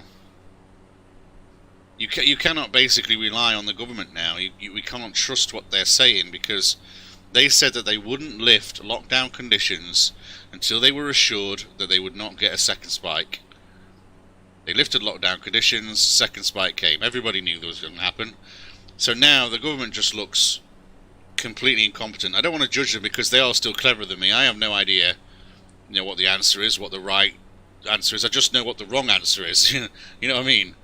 You cannot basically rely on the government now. We can't trust what they're saying, because they said that they wouldn't lift lockdown conditions until they were assured that they would not get a second spike. They lifted lockdown conditions, second spike came. Everybody knew that was going to happen. So now the government just looks completely incompetent. I don't want to judge them because they are still cleverer than me. I have no idea, what the answer is, what the right answer is. I just know what the wrong answer is. You know what I mean?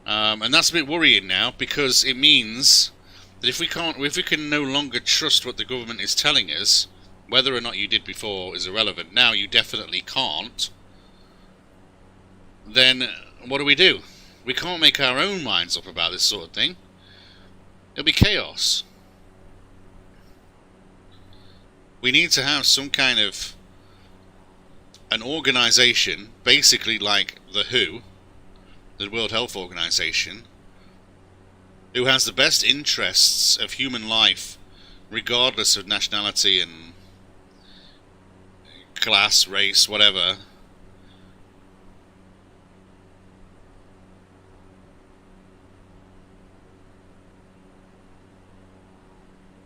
And that's a bit worrying now, because it means that if we can no longer trust what the government is telling us, whether or not you did before is irrelevant. Now you definitely can't. Then what do? We can't make our own minds up about this sort of thing. It'll be chaos. We need to have some kind of an organisation, basically like the WHO, the World Health Organization, who has the best interests of human life, regardless of nationality and class, race, whatever.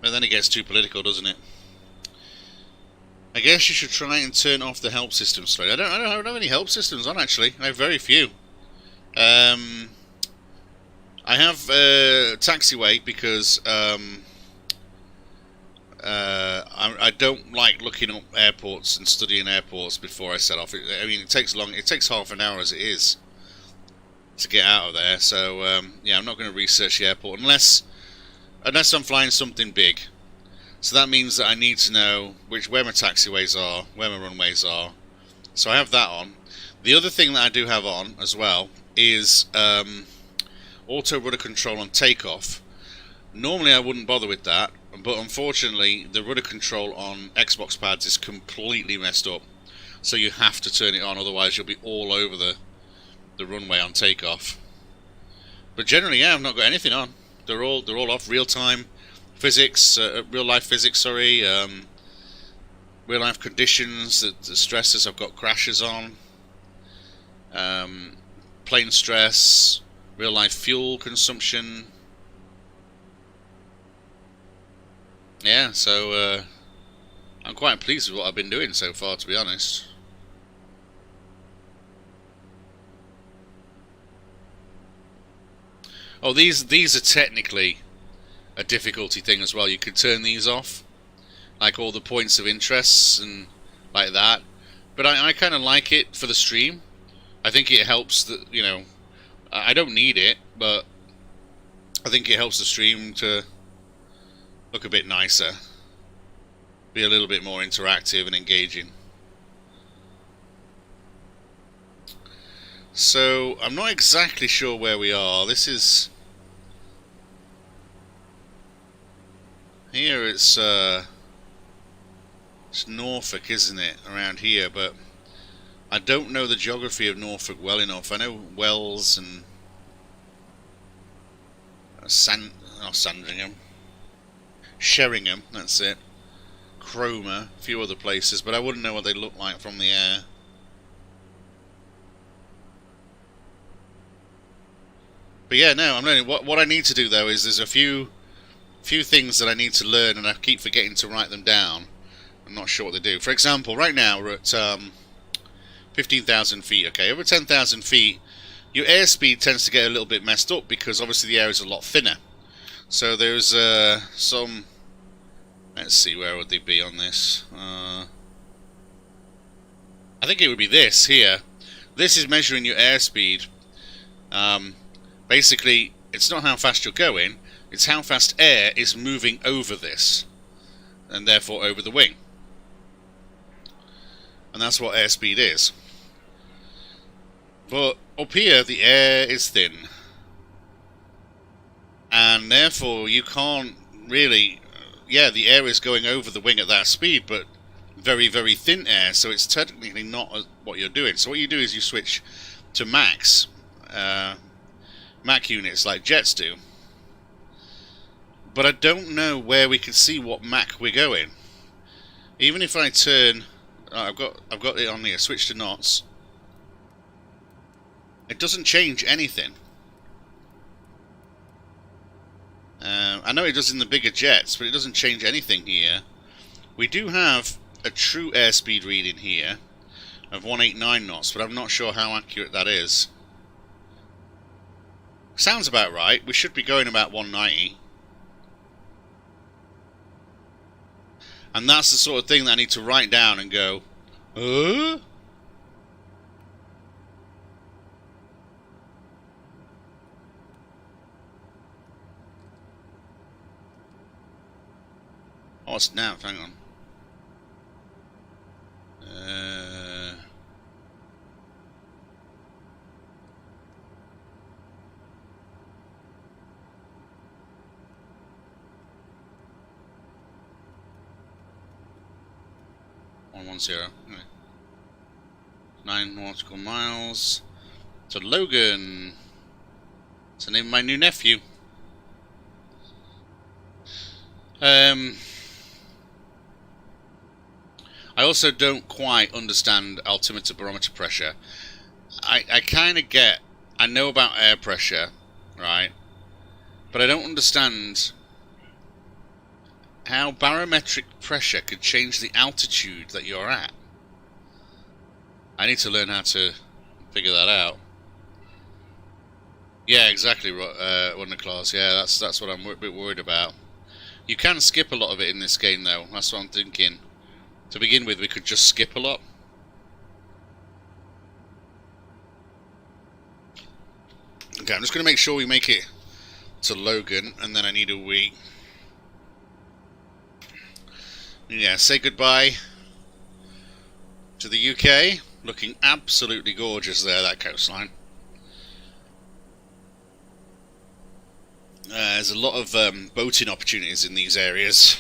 But then it gets too political, doesn't it? I guess you should try and turn off the help system slowly. I don't have any help systems on, actually. I have very few. I have taxiway because I don't like looking up airports and studying airports before I set off. I mean, it takes long. It takes half an hour as it is to get out of there. So yeah, I'm not going to research the airport unless I'm flying something big. So that means that I need to know where my taxiways are, where my runways are. So I have that on. The other thing that I do have on as well is auto rudder control on takeoff. Normally I wouldn't bother with that, but unfortunately the rudder control on Xbox pads is completely messed up. So you have to turn it on, otherwise you'll be all over the runway on takeoff. But generally, yeah, I've not got anything on. They're all off. Real time physics, real life physics. Sorry, real life conditions. The stresses. I've got crashes on. Plane stress. Real life fuel consumption. Yeah, so I'm quite pleased with what I've been doing so far, to be honest. Oh, these are technically a difficulty thing as well. You could turn these off, like all the points of interest and like that. But I kind of like it for the stream. I think it helps that, I don't need it, but I think it helps the stream to look a bit nicer, be a little bit more interactive and engaging. So I'm not exactly sure where we are. This is here. It's Norfolk, isn't it? Around here, but I don't know the geography of Norfolk well enough. I know Wells and Sandringham, Sheringham. That's it. Cromer, a few other places, but I wouldn't know what they look like from the air. But yeah, no, I'm learning. What I need to do though is there's a few things that I need to learn, and I keep forgetting to write them down. I'm not sure what they do. For example, right now we're at 15,000 feet. Okay, over 10,000 feet, your airspeed tends to get a little bit messed up because obviously the air is a lot thinner. So there's some. Let's see, where would they be on this? I think it would be this here. This is measuring your airspeed. Basically, it's not how fast you're going, it's how fast air is moving over this, and therefore over the wing. And that's what airspeed is. But up here, the air is thin, and therefore you can't really... Yeah, the air is going over the wing at that speed, but very, very thin air, so it's technically not what you're doing. So what you do is you switch to max. Mach units like jets do, but I don't know where we can see what Mach we're going. Even if I turn, I've got it on here. Switch to knots. It doesn't change anything. I know it does in the bigger jets, but it doesn't change anything here. We do have a true airspeed reading here of 189 knots, but I'm not sure how accurate that is. Sounds about right. We should be going about 190. And that's the sort of thing that I need to write down and go, huh? Oh, it's now. Hang on. .110. Okay. 9 nautical miles to Logan. It's the name of my new nephew. I also don't quite understand altimeter barometer pressure. I kind of get, I know about air pressure, right? But I don't understand how barometric pressure could change the altitude that you're at. I need to learn how to figure that out. Yeah, exactly, Wonder Claus. Yeah, that's what I'm a bit worried about. You can skip a lot of it in this game, though. That's what I'm thinking. To begin with, we could just skip a lot. Okay, I'm just going to make sure we make it to Logan, and then I need a wee. Yeah, say goodbye to the UK. Looking absolutely gorgeous there, that coastline. There's a lot of boating opportunities in these areas,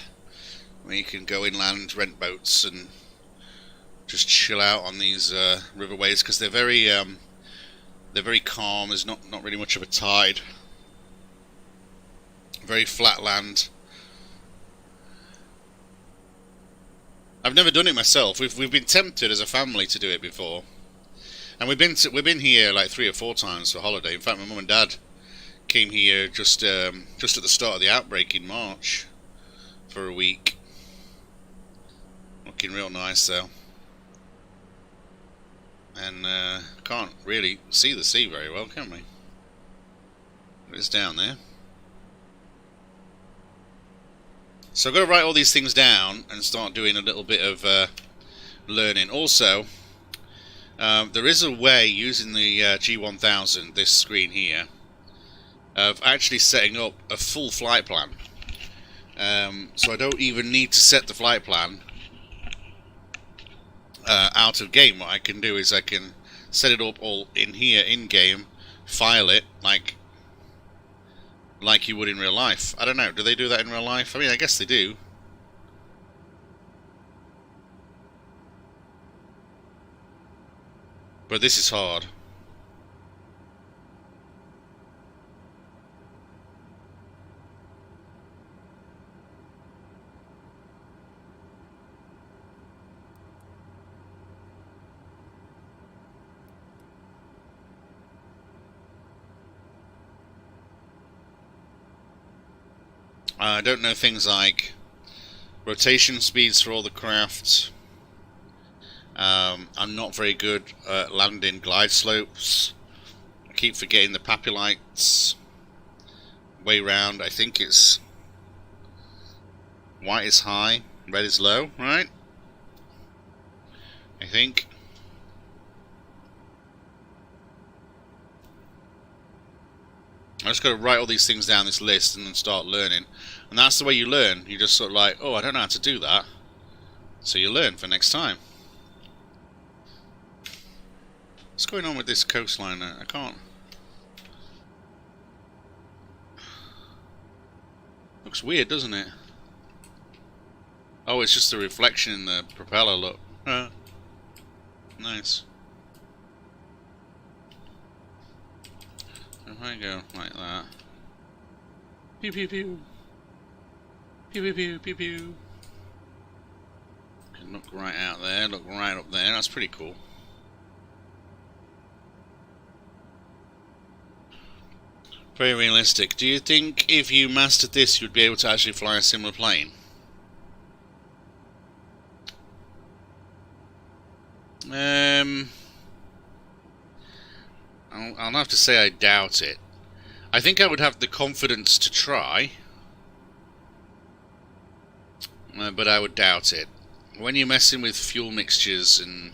where you can go inland, rent boats, and just chill out on these riverways, because they're very calm. There's not really much of a tide. Very flat land. I've never done it myself. We've been tempted as a family to do it before, and we've been here like 3 or 4 times for holiday. In fact, my mum and dad came here just at the start of the outbreak in March for a week. Looking real nice though, and can't really see the sea very well, can we? It's down there. So I've got to write all these things down and start doing a little bit of learning. Also, there is a way using the G1000, this screen here, of actually setting up a full flight plan. So I don't even need to set the flight plan out of game. What I can do is I can set it up all in here, in game, file it like you would in real life. I don't know, do they do that in real life? I mean, I guess they do. But this is hard. I don't know things like rotation speeds for all the crafts. I'm not very good at landing glide slopes. I keep forgetting the papillites. Way round, I think it's white is high, red is low, right? I think. I just got to write all these things down this list and then start learning. And that's the way you learn. You just sort of like, oh, I don't know how to do that. So you learn for next time. What's going on with this coastline? I can't. Looks weird, doesn't it? Oh, it's just the reflection in the propeller, look. Nice. If I go like that. Pew pew pew. Pew pew pew pew pew. Can look right out there, look right up there, that's pretty cool. Very realistic. Do you think if you mastered this, you'd be able to actually fly a similar plane? I'll have to say I doubt it. I think I would have the confidence to try, but I would doubt it. When you're messing with fuel mixtures and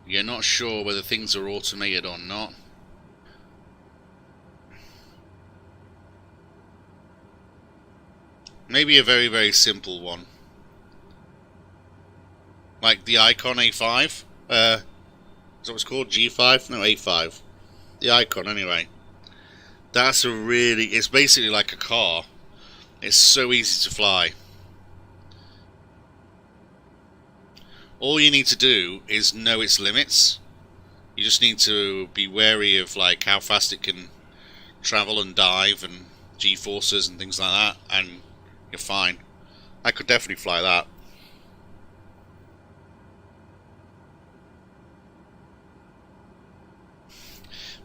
you're not sure whether things are automated or not, maybe a very, very simple one. Like the Icon A5? Is that what it's called? G5? No, A5. The Icon, anyway. That's a really... It's basically like a car. It's so easy to fly. All you need to do is know its limits. You just need to be wary of like how fast it can travel and dive and G-forces and things like that, and you're fine. I could definitely fly that.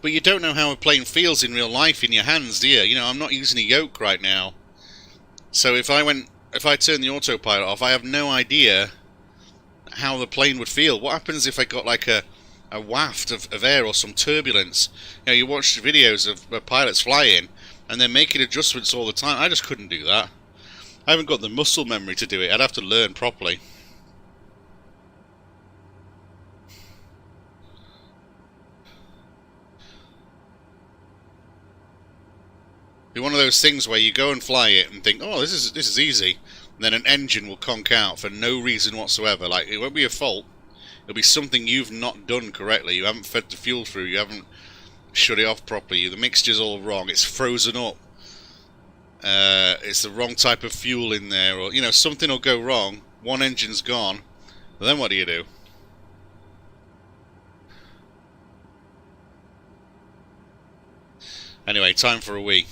But you don't know how a plane feels in real life in your hands, do you? You know, I'm not using a yoke right now. So if I turn the autopilot off, I have no idea how the plane would feel. What happens if I got like a waft of air or some turbulence? You know, you watch videos of pilots flying and they're making adjustments all the time. I just couldn't do that. I haven't got the muscle memory to do it. I'd have to learn properly. Be one of those things where you go and fly it and think, oh, this is easy, and then an engine will conk out for no reason whatsoever. Like, it won't be a fault. It'll be something you've not done correctly. You haven't fed the fuel through. You haven't shut it off properly. The mixture's all wrong. It's frozen up. It's the wrong type of fuel in there, or you know, something will go wrong. One engine's gone. Well, then what do you do? Anyway, time for a wee.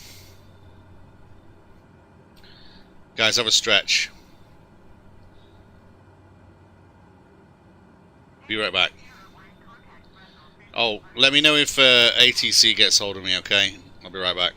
Guys, have a stretch. Be right back. Oh, let me know if ATC gets hold of me, okay? I'll be right back.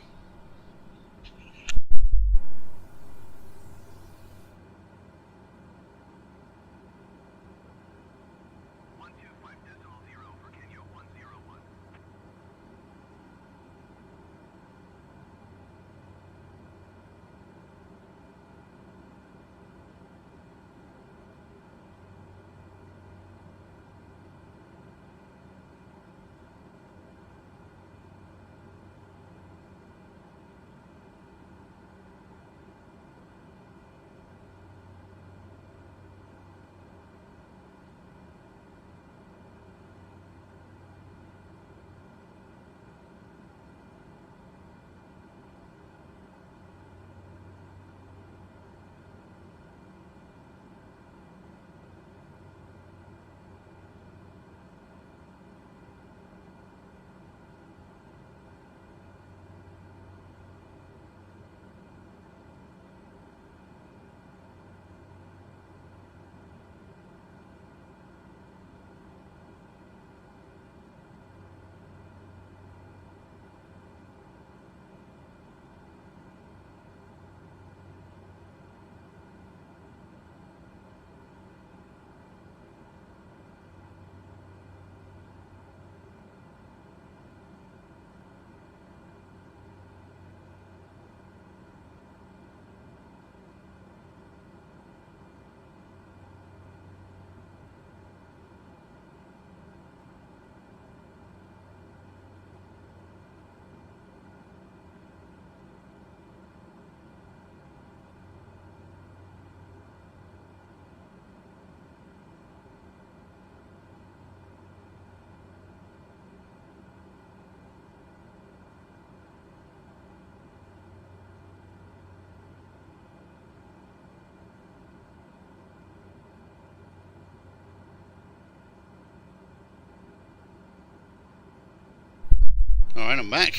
Alright, I'm back.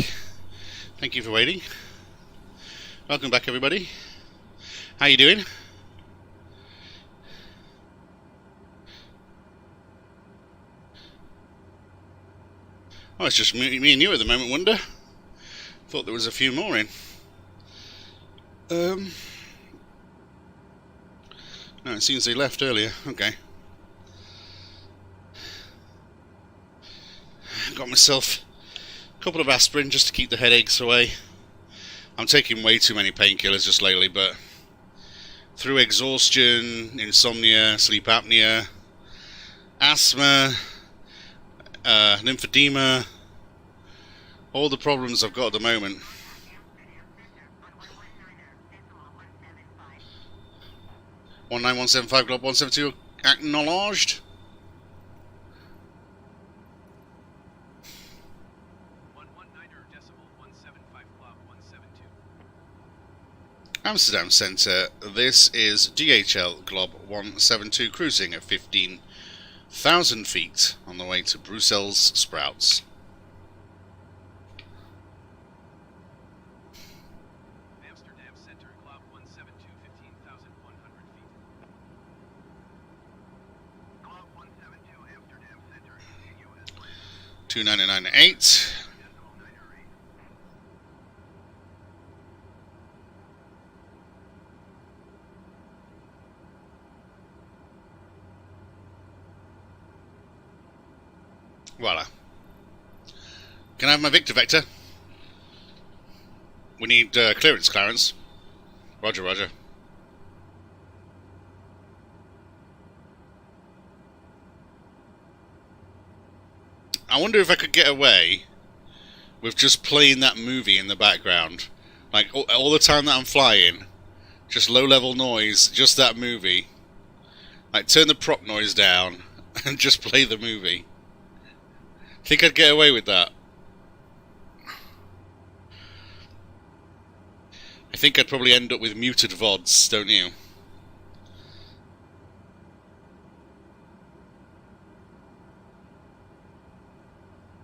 Thank you for waiting. Welcome back, everybody. How you doing? Oh, it's just me and you at the moment, wonder. Thought there was a few more in. No, it seems they left earlier. Okay. Got myself a couple of aspirin just to keep the headaches away. I'm taking way too many painkillers just lately, but through exhaustion, insomnia, sleep apnea, asthma, lymphedema, all the problems I've got at the moment. Amsterdam Center on 11975. 19175 Glob 172 acknowledged. 119.175 Glob 172. Amsterdam Centre, this is DHL Glob 172 cruising at 15,000 feet on the way to Brussels Sprouts. Amsterdam Center, Glob 172, 15,100 feet. Globe 172, Amsterdam Center, continuous. 2998. Decimal 908. Voila. Can I have my Victor Vector? We need clearance, Clarence. Roger, roger. I wonder if I could get away with just playing that movie in the background. Like, all the time that I'm flying, just low-level noise, just that movie. Like, turn the prop noise down and just play the movie. Think I'd get away with that? I think I'd probably end up with muted VODs, don't you?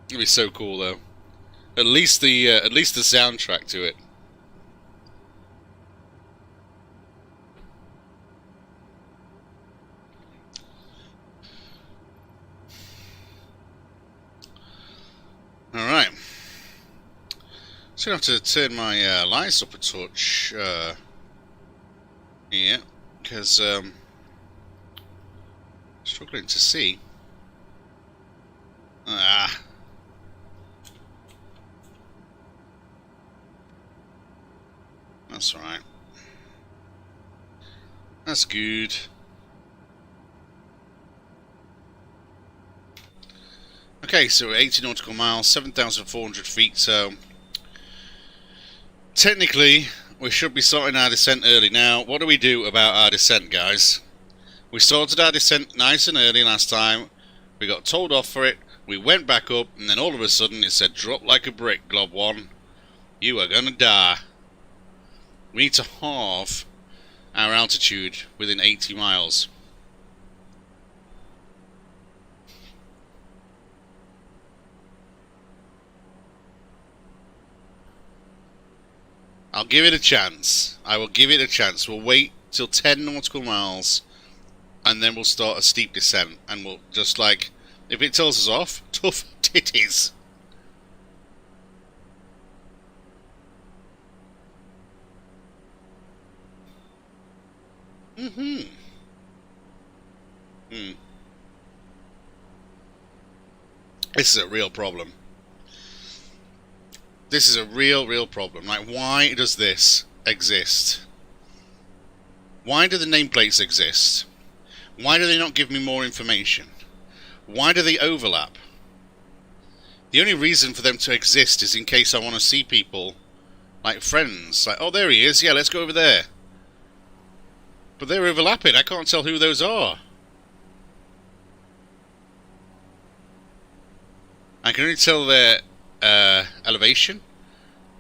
It'd be so cool, though. At least the soundtrack to it. All right. So I have to turn my lights up a touch here, because struggling to see. That's right. That's good. Okay, so 80 nautical miles, 7,400 feet, so technically we should be starting our descent early. Now, what do we do about our descent, guys? We started our descent nice and early last time, we got told off for it, we went back up, and then all of a sudden it said drop like a brick, Glob 1. You are gonna die. We need to halve our altitude within 80 miles. I'll give it a chance. I will give it a chance. We'll wait till 10 nautical miles and then we'll start a steep descent. And we'll just like, if it tells us off, tough titties. This is a real problem. This is a real problem. Like, why does this exist? Why do the nameplates exist? Why do they not give me more information? Why do they overlap? The only reason for them to exist is in case I want to see people, like friends. Like, oh, there he is. Yeah, let's go over there. But they're overlapping. I can't tell who those are. I can only tell their elevation.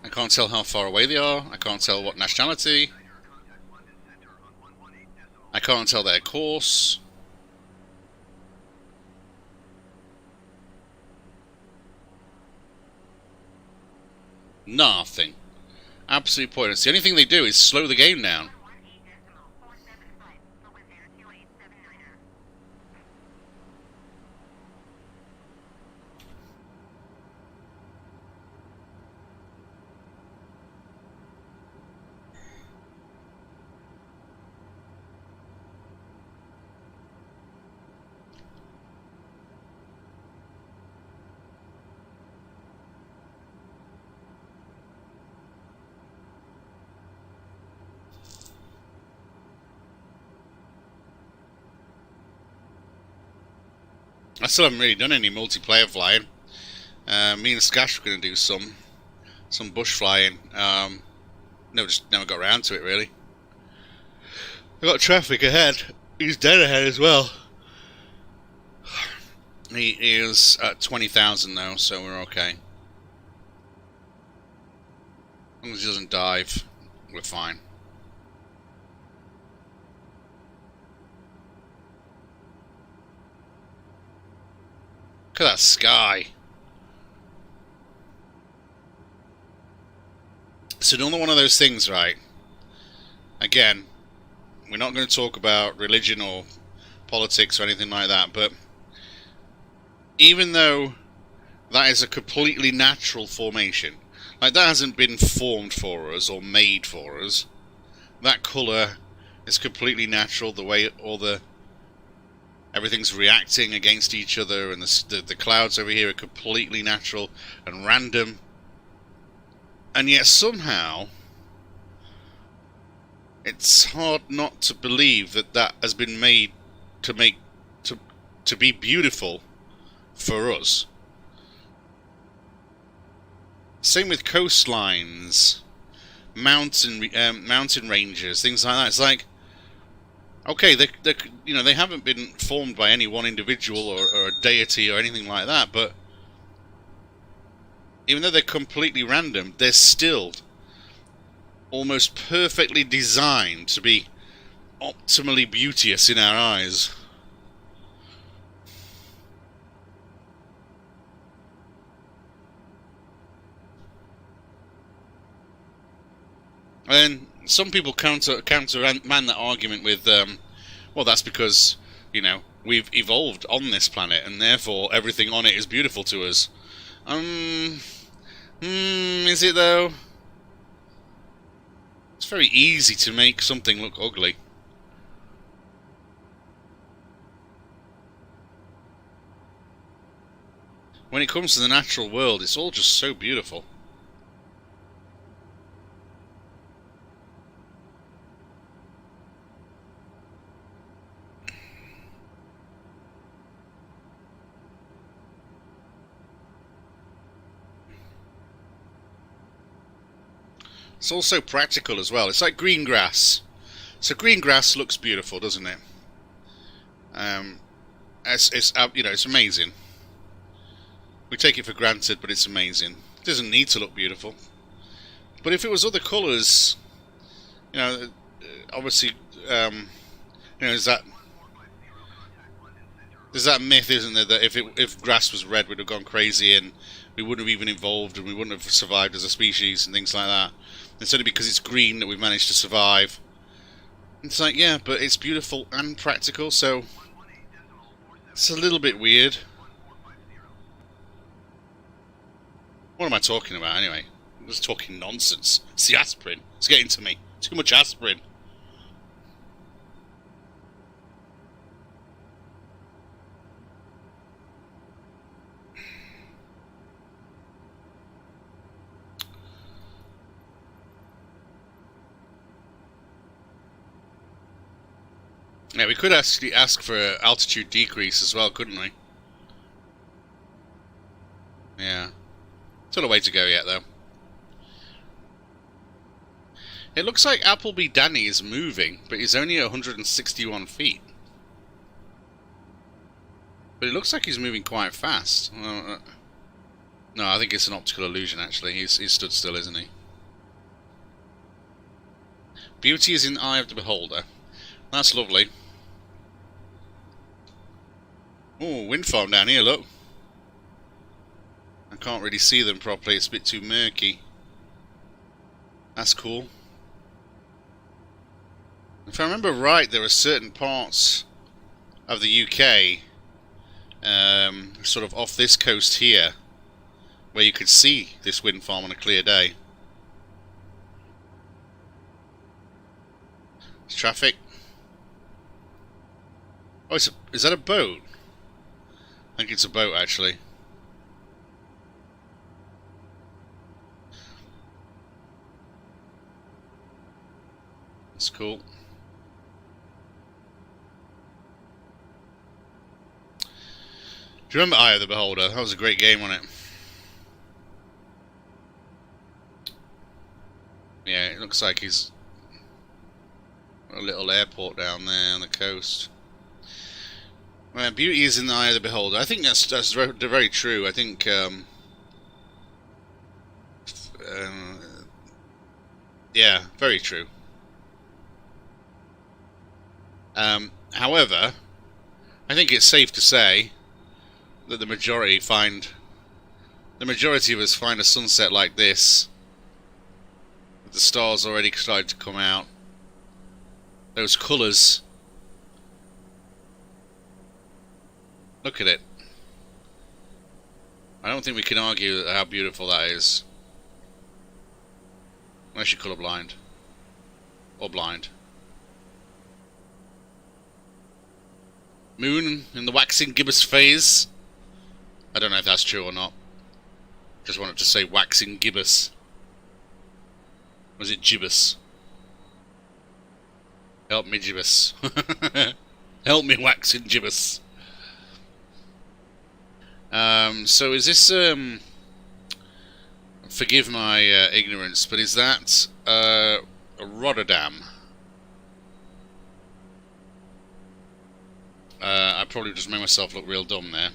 I can't tell how far away they are. I can't tell what nationality. I can't tell their course. Nothing. Absolutely pointless. The only thing they do is slow the game down. I still haven't really done any multiplayer flying. Me and Skash were going to do some bush flying. No, just never got around to it really. I got traffic ahead. He's dead ahead as well. He is at 20,000 though, so we're okay. As long as he doesn't dive, we're fine. Look at that sky. So another one of those things, right? Again, we're not going to talk about religion or politics or anything like that, but even though that is a completely natural formation, like that hasn't been formed for us or made for us, that colour is completely natural, the way everything's reacting against each other, and the clouds over here are completely natural and random. And yet somehow it's hard not to believe that has been made to be beautiful for us. Same with coastlines, mountain ranges, things like that. It's like, okay, they haven't been formed by any one individual or a deity or anything like that, but even though they're completely random, they're still almost perfectly designed to be optimally beauteous in our eyes. And some people countermand that argument with, well, that's because, we've evolved on this planet, and therefore everything on it is beautiful to us. Is it though? It's very easy to make something look ugly. When it comes to the natural world, it's all just so beautiful. It's also practical as well. It's like green grass. So green grass looks beautiful, doesn't it? It's amazing. We take it for granted, but it's amazing. It doesn't need to look beautiful. But if it was other colours, obviously, there's that myth, isn't there, that if grass was red, we'd have gone crazy and we wouldn't have even evolved and we wouldn't have survived as a species and things like that. It's only because it's green that we've managed to survive. It's like, yeah, but it's beautiful and practical, so it's a little bit weird. What am I talking about anyway? I'm just talking nonsense. It's the aspirin. It's getting to me. Too much aspirin. Yeah, we could actually ask for altitude decrease as well, couldn't we? Yeah. Still a way to go yet, though. It looks like Appleby Danny is moving, but he's only 161 feet. But it looks like he's moving quite fast. No, I think it's an optical illusion, actually. He's stood still, isn't he? Beauty is in the eye of the beholder. That's lovely. Oh, wind farm down here, look. I can't really see them properly, it's a bit too murky. That's cool. If I remember right, there are certain parts of the UK, sort of off this coast here, where you could see this wind farm on a clear day. There's traffic. Oh, is that a boat? I think it's a boat, actually. That's cool. Do you remember Eye of the Beholder? That was a great game, wasn't it? Yeah, it looks like he's a little airport down there on the coast. Well, beauty is in the eye of the beholder. I think that's very true. I think yeah, very true. However, I think it's safe to say that the majority of us find a sunset like this, with the stars already started to come out, those colours. Look at it. I don't think we can argue how beautiful that is. Unless you're colourblind. Or blind. Moon in the waxing gibbous phase. I don't know if that's true or not. Just wanted to say waxing gibbous. Was it gibbous? Help me, gibbous. Help me, waxing gibbous. So is this, forgive my ignorance, but is that Rotterdam? I probably just made myself look real dumb there.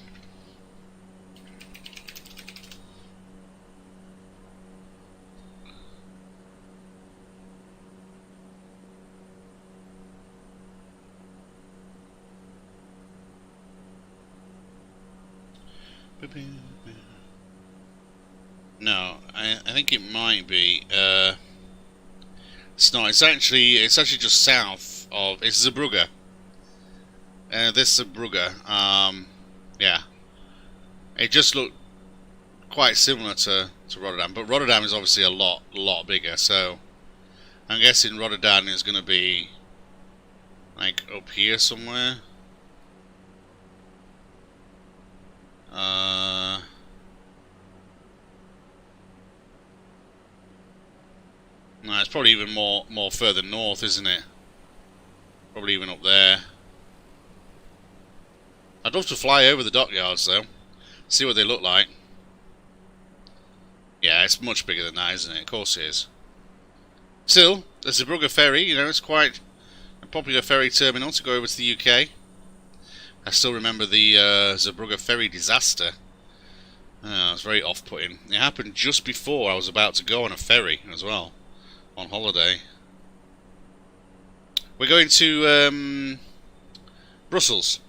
No, I think it might be. It's not. It's actually just south of. It's Zeebrugge. This Zeebrugge. Yeah. It just looked quite similar to Rotterdam, but Rotterdam is obviously a lot bigger. So I'm guessing Rotterdam is going to be like up here somewhere. No, it's probably even more further north, isn't it? Probably even up there. I'd love to fly over the dockyards though, see what they look like. Yeah, it's much bigger than that, isn't it? Of course it is. Still, the Zeebrugge ferry, you know, it's quite a popular ferry terminal to go over to the UK. I still remember the Zeebrugge ferry disaster. It was very off-putting. It happened just before I was about to go on a ferry as well, on holiday. We're going to Brussels.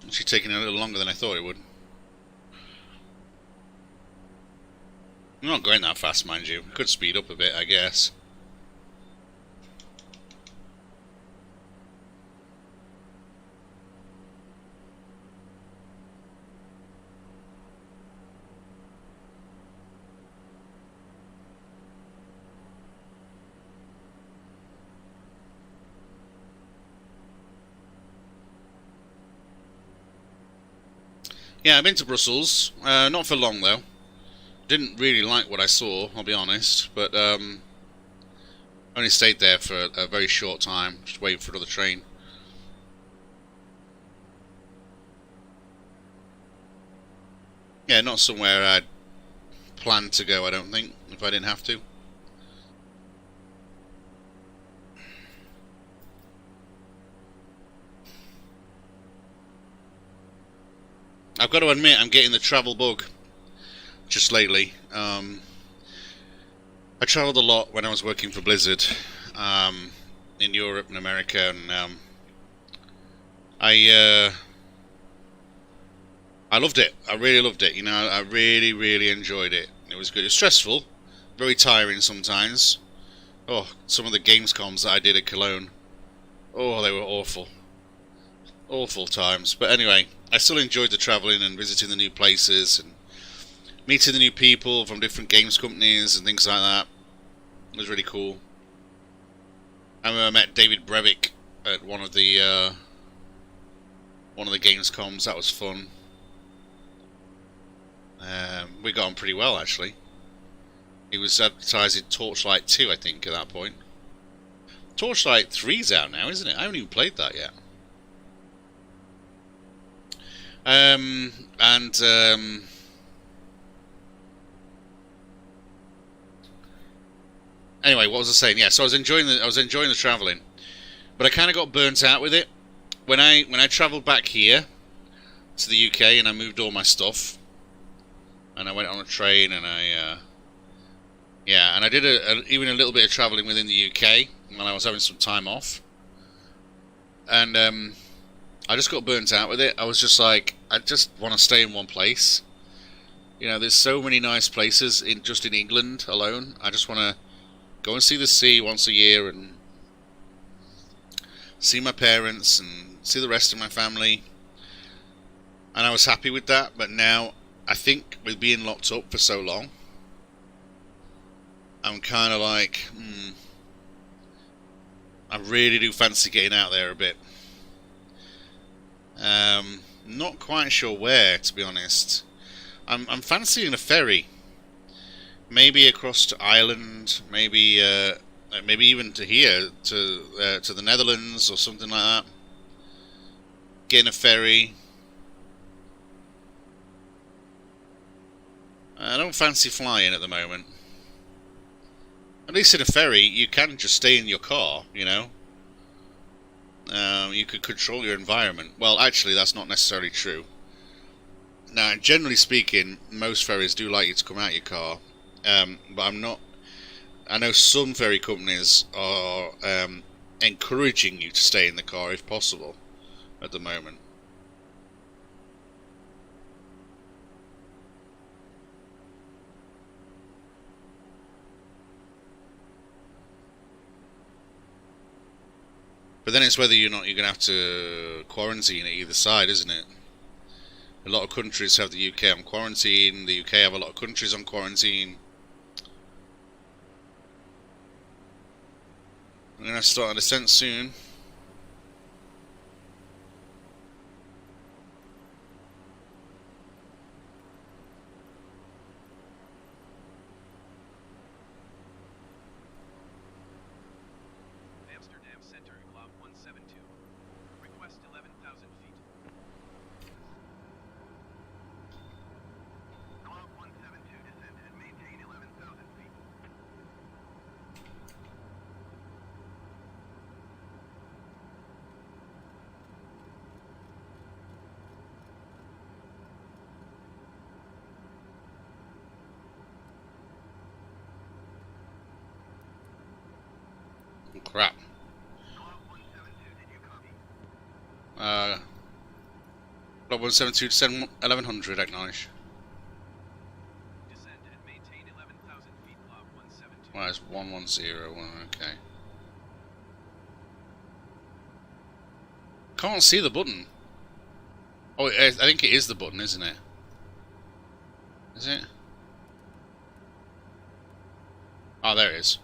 It's taking a little longer than I thought it would. I'm not going that fast, mind you. Could speed up a bit, I guess. Yeah, I've been to Brussels. Not for long, though. Didn't really like what I saw, I'll be honest. But only stayed there for a very short time, just waiting for another train. Yeah, not somewhere I'd planned to go, I don't think, if I didn't have to. I've got to admit, I'm getting the travel bug just lately. I travelled a lot when I was working for Blizzard in Europe and America, and I loved it. I really loved it. You know, I really enjoyed it. It was good. It was stressful, very tiring sometimes. Oh, some of the Gamescoms that I did at Cologne. Oh, they were awful. Awful times. But anyway, I still enjoyed the travelling and visiting the new places and meeting the new people from different games companies and things like that. It was really cool. I remember I met David Brevik at one of the Gamescoms. That was fun. We got on pretty well, actually. He was advertising Torchlight 2, I think, at that point. Torchlight 3's out now, isn't it? I haven't even played that yet. Anyway, what was I saying? Yeah, so I was enjoying the travelling, but I kind of got burnt out with it when I travelled back here to the UK and I moved all my stuff, and I went on a train and I did even a little bit of travelling within the UK when I was having some time off, and I just got burnt out with it. I was just like, I just want to stay in one place. You know, there's so many nice places just in England alone. I just want to go and see the sea once a year and see my parents and see the rest of my family. And I was happy with that, but now I think with being locked up for so long, I'm kind of like, I really do fancy getting out there a bit. Not quite sure where, to be honest. I'm fancying a ferry. Maybe across to Ireland, maybe even to here, to the Netherlands or something like that. Getting a ferry. I don't fancy flying at the moment. At least in a ferry, you can just stay in your car, you know. You could control your environment. Well, actually, that's not necessarily true. Now, generally speaking, most ferries do like you to come out your car. But I'm not. I know some ferry companies are encouraging you to stay in the car if possible at the moment. But then it's whether you're going to have to quarantine at either side, isn't it? A lot of countries have the UK on quarantine. The UK have a lot of countries on quarantine. I'm going to start a descent soon. Amsterdam Center, Glob 172. Request 11,000 feet. Globe 172 descend and maintain 11,000 feet. Oh, crap. Globe 172, did you copy? Block 172 descend 1100, acknowledge. Descend and maintain 11,000 feet, Glob 172. Well, it's 1101, okay. Can't see the button. Oh, I think it is the button, isn't it? Is it? Oh, there it is.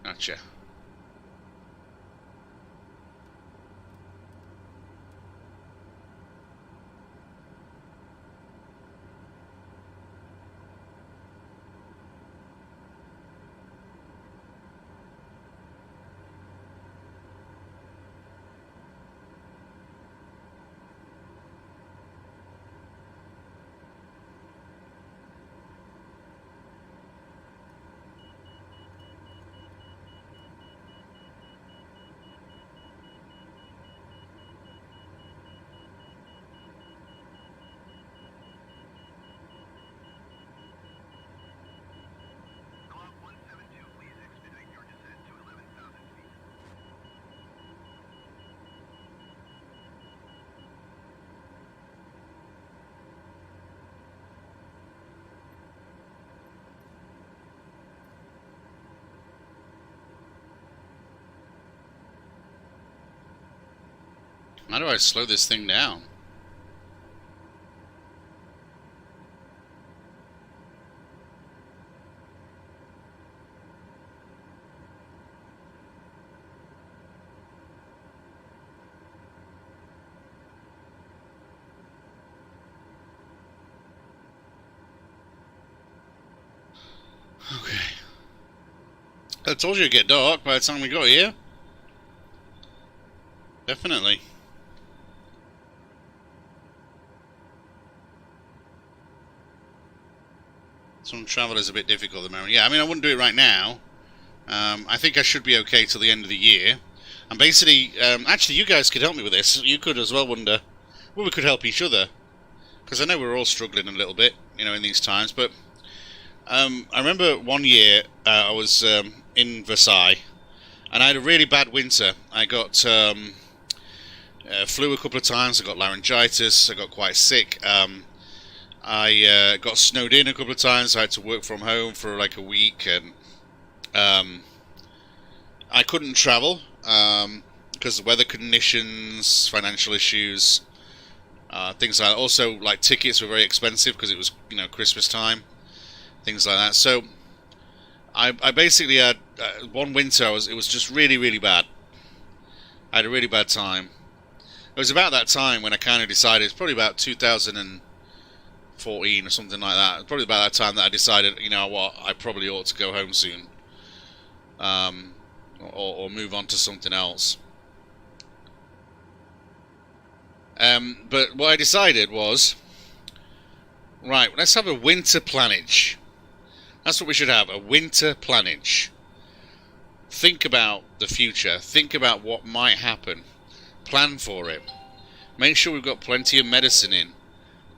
Gotcha. Globe 172, please expedite your descent to 11,000 feet. How do I slow this thing down? I told you it'd get dark by the time we got here. Definitely. Some travel is a bit difficult at the moment. Yeah, I mean, I wouldn't do it right now. I think I should be okay till the end of the year. And basically, actually, you guys could help me with this. You could as well wonder, well, we could help each other. Because I know we're all struggling a little bit, you know, in these times. But I remember one year I was in Versailles, and I had a really bad winter. I got flu a couple of times. I got laryngitis. I got quite sick. I got snowed in a couple of times. I had to work from home for like a week, and I couldn't travel because of weather conditions, financial issues, things like that. Also, like, tickets were very expensive because it was, you know, Christmas time, things like that. So I basically had one winter. It was just really, really bad. I had a really bad time. It was about that time when I kind of decided, it's probably about 2014 or something like that. It's probably about that time that I decided, you know what, I probably ought to go home soon, or move on to something else. But what I decided was, right, let's have a winter planage. That's what we should have, a winter planage. Think about the future. Think about what might happen. Plan for it. Make sure we've got plenty of medicine in.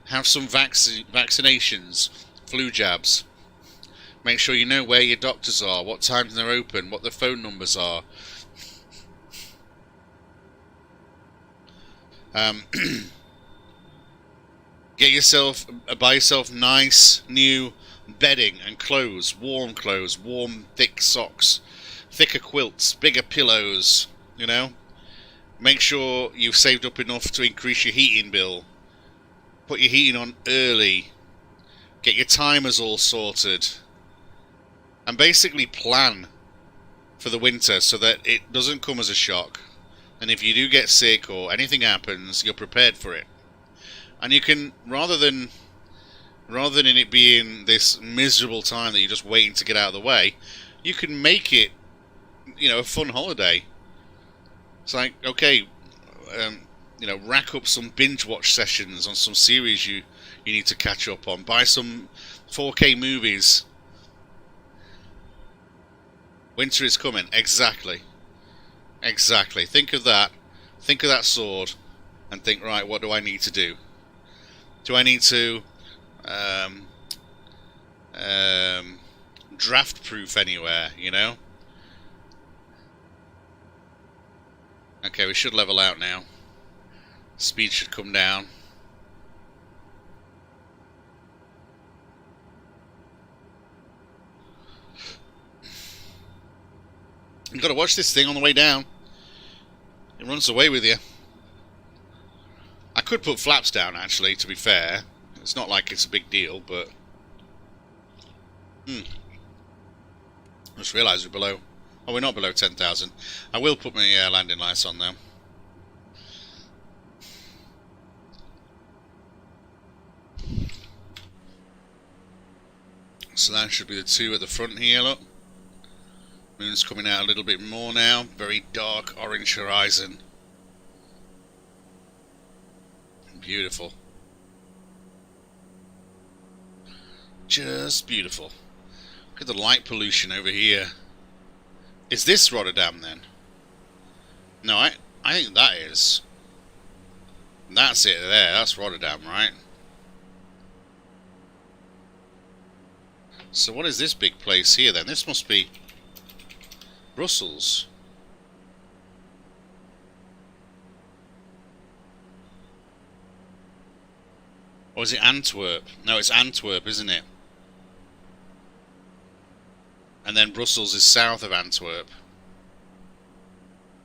Have some vaccinations, flu jabs. Make sure you know where your doctors are, what times they're open, what their phone numbers are. Buy yourself nice new bedding and clothes, warm, thick socks, thicker quilts, bigger pillows, you know. Make sure you've saved up enough to increase your heating bill. Put your heating on early. Get your timers all sorted. And basically plan for the winter so that it doesn't come as a shock. And if you do get sick or anything happens, you're prepared for it. And you can, rather than in it being this miserable time that you're just waiting to get out of the way, you can make it, you know, a fun holiday. It's like, okay, you know, rack up some binge watch sessions on some series you need to catch up on. Buy some 4K movies. Winter is coming. Exactly. Think of that. Think of that sword, and think, right, what do I need to do? Do I need to draft proof anywhere, you know? Okay, we should level out now. Speed should come down. You've got to watch this thing on the way down. It runs away with you. I could put flaps down, actually, to be fair. It's not like it's a big deal, but... I just realised we're below... Oh, we're not below 10,000. I will put my landing lights on, though. So that should be the two at the front here, look. Moon's coming out a little bit more now. Very dark orange horizon. Beautiful. Just beautiful. Look at the light pollution over here. Is this Rotterdam then? No, I think that is. That's it there. That's Rotterdam, right? So what is this big place here then? This must be Brussels. Or is it Antwerp? No, it's Antwerp, isn't it? And then Brussels is south of Antwerp.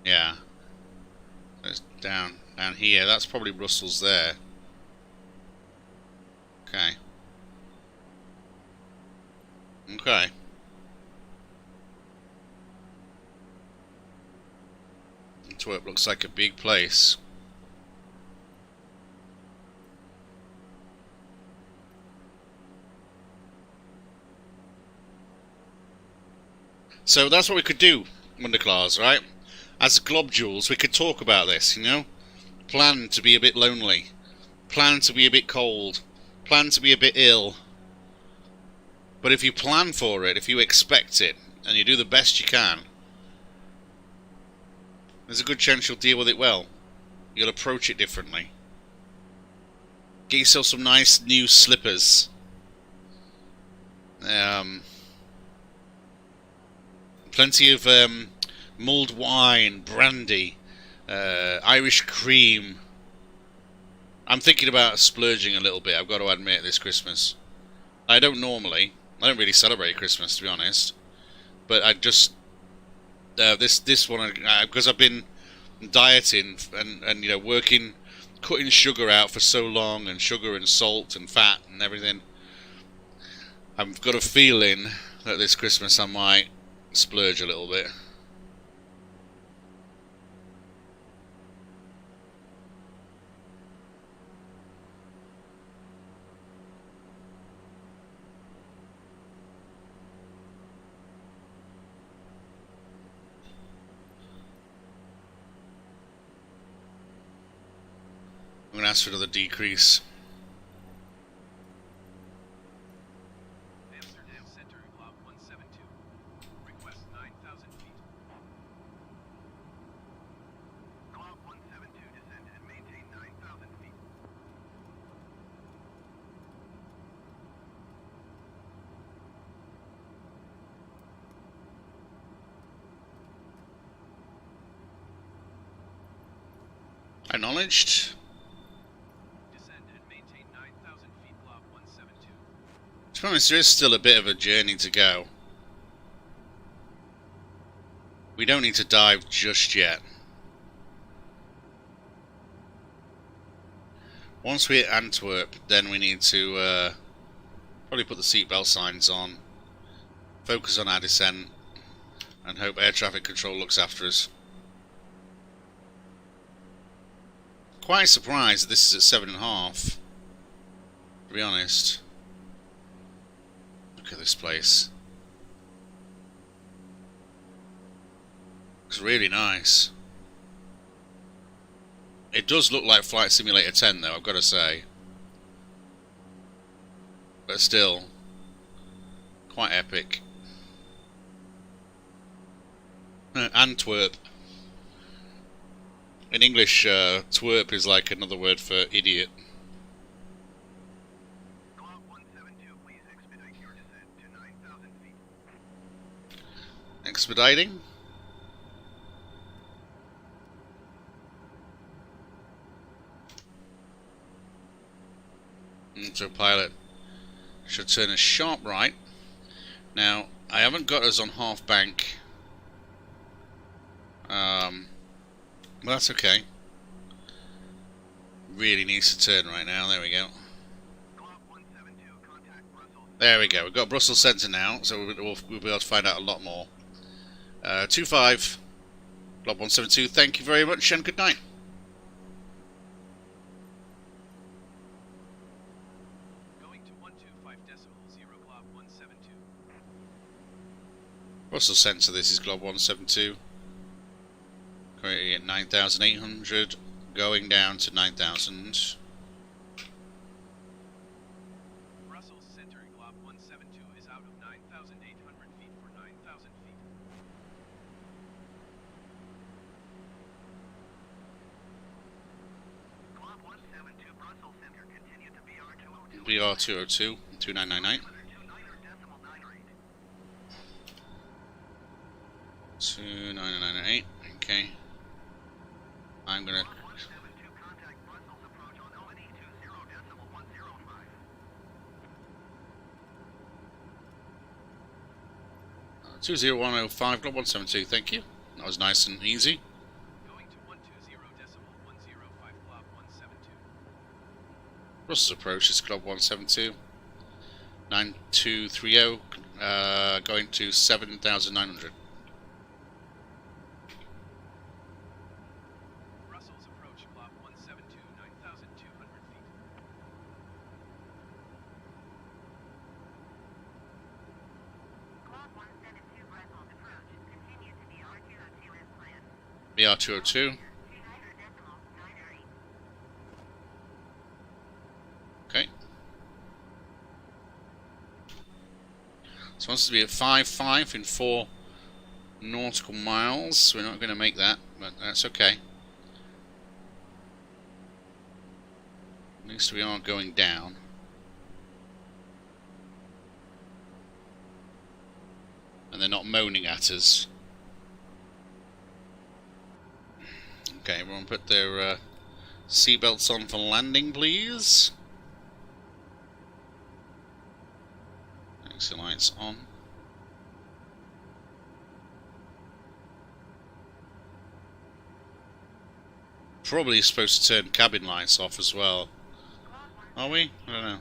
Yeah. It's down here. That's probably Brussels there. Okay. Okay. Antwerp looks like a big place. So that's what we could do, Wonderclaws, right? As Globdules, we could talk about this, you know? Plan to be a bit lonely. Plan to be a bit cold. Plan to be a bit ill. But if you plan for it, if you expect it, and you do the best you can, there's a good chance you'll deal with it well. You'll approach it differently. Get yourself some nice new slippers. Plenty of mulled wine, brandy, Irish cream. I'm thinking about splurging a little bit, I've got to admit, this Christmas. I don't normally. I don't really celebrate Christmas, to be honest. But I just... this one, because I've been dieting and you know, working, cutting sugar out for so long, and sugar and salt and fat and everything. I've got a feeling that this Christmas I might splurge a little bit. I'm going to ask for another decrease. Amsterdam Center, Glob 172. Request 9,000 feet. Glob 172, descend and maintain 9,000 feet. Acknowledged. Descend and maintain 9,000 feet, Glob 172. To be honest, there is still a bit of a journey to go. We don't need to dive just yet. Once we hit Antwerp, then we need to probably put the seatbelt signs on, focus on our descent, and hope air traffic control looks after us. Quite surprised that this is at 7.5, to be honest. Look at this place. Looks really nice. It does look like Flight Simulator 10 though, I've got to say. But still, quite epic. Antwerp. In English, twerp is like another word for idiot. Glob 172, please expedite your descent to 9,000 feet. Expediting. So pilot should turn a sharp right. Now, I haven't got us on half bank. Well, that's okay. Really needs to turn right now. There we go. Glob 172, contact Brussels. There we go. We've got Brussels Centre now, so we'll be able to find out a lot more. 25, Glob 172. Thank you very much and good night. Going to 125.0, Glob 172. Brussels Centre. This is Glob 172. Currently at 9,800, going down to 9,000. Brussels Center, Glob 172 is out of 9,800 feet for 9,000 feet. Glob 172, Brussels Center, continue to BR 202. BR 202, 2999. 2998, okay. I'm gonna... 20105, Glob 172, thank you. That was nice and easy. Going to 120.105, Glob 172. Brussels approach is Glob 172. 9230, going to 7,900. Brussels approach, Glob 172, 9,200 feet. Glob 172, Brussels approach. BR202. Okay. So it wants to be at 5.5 in 4 nautical miles. We're not going to make that, but that's okay. At least we are going down. And they're not moaning at us. Okay, everyone put their seatbelts on for landing, please. Exit lights on. Probably supposed to turn cabin lights off as well. Are we? I don't know.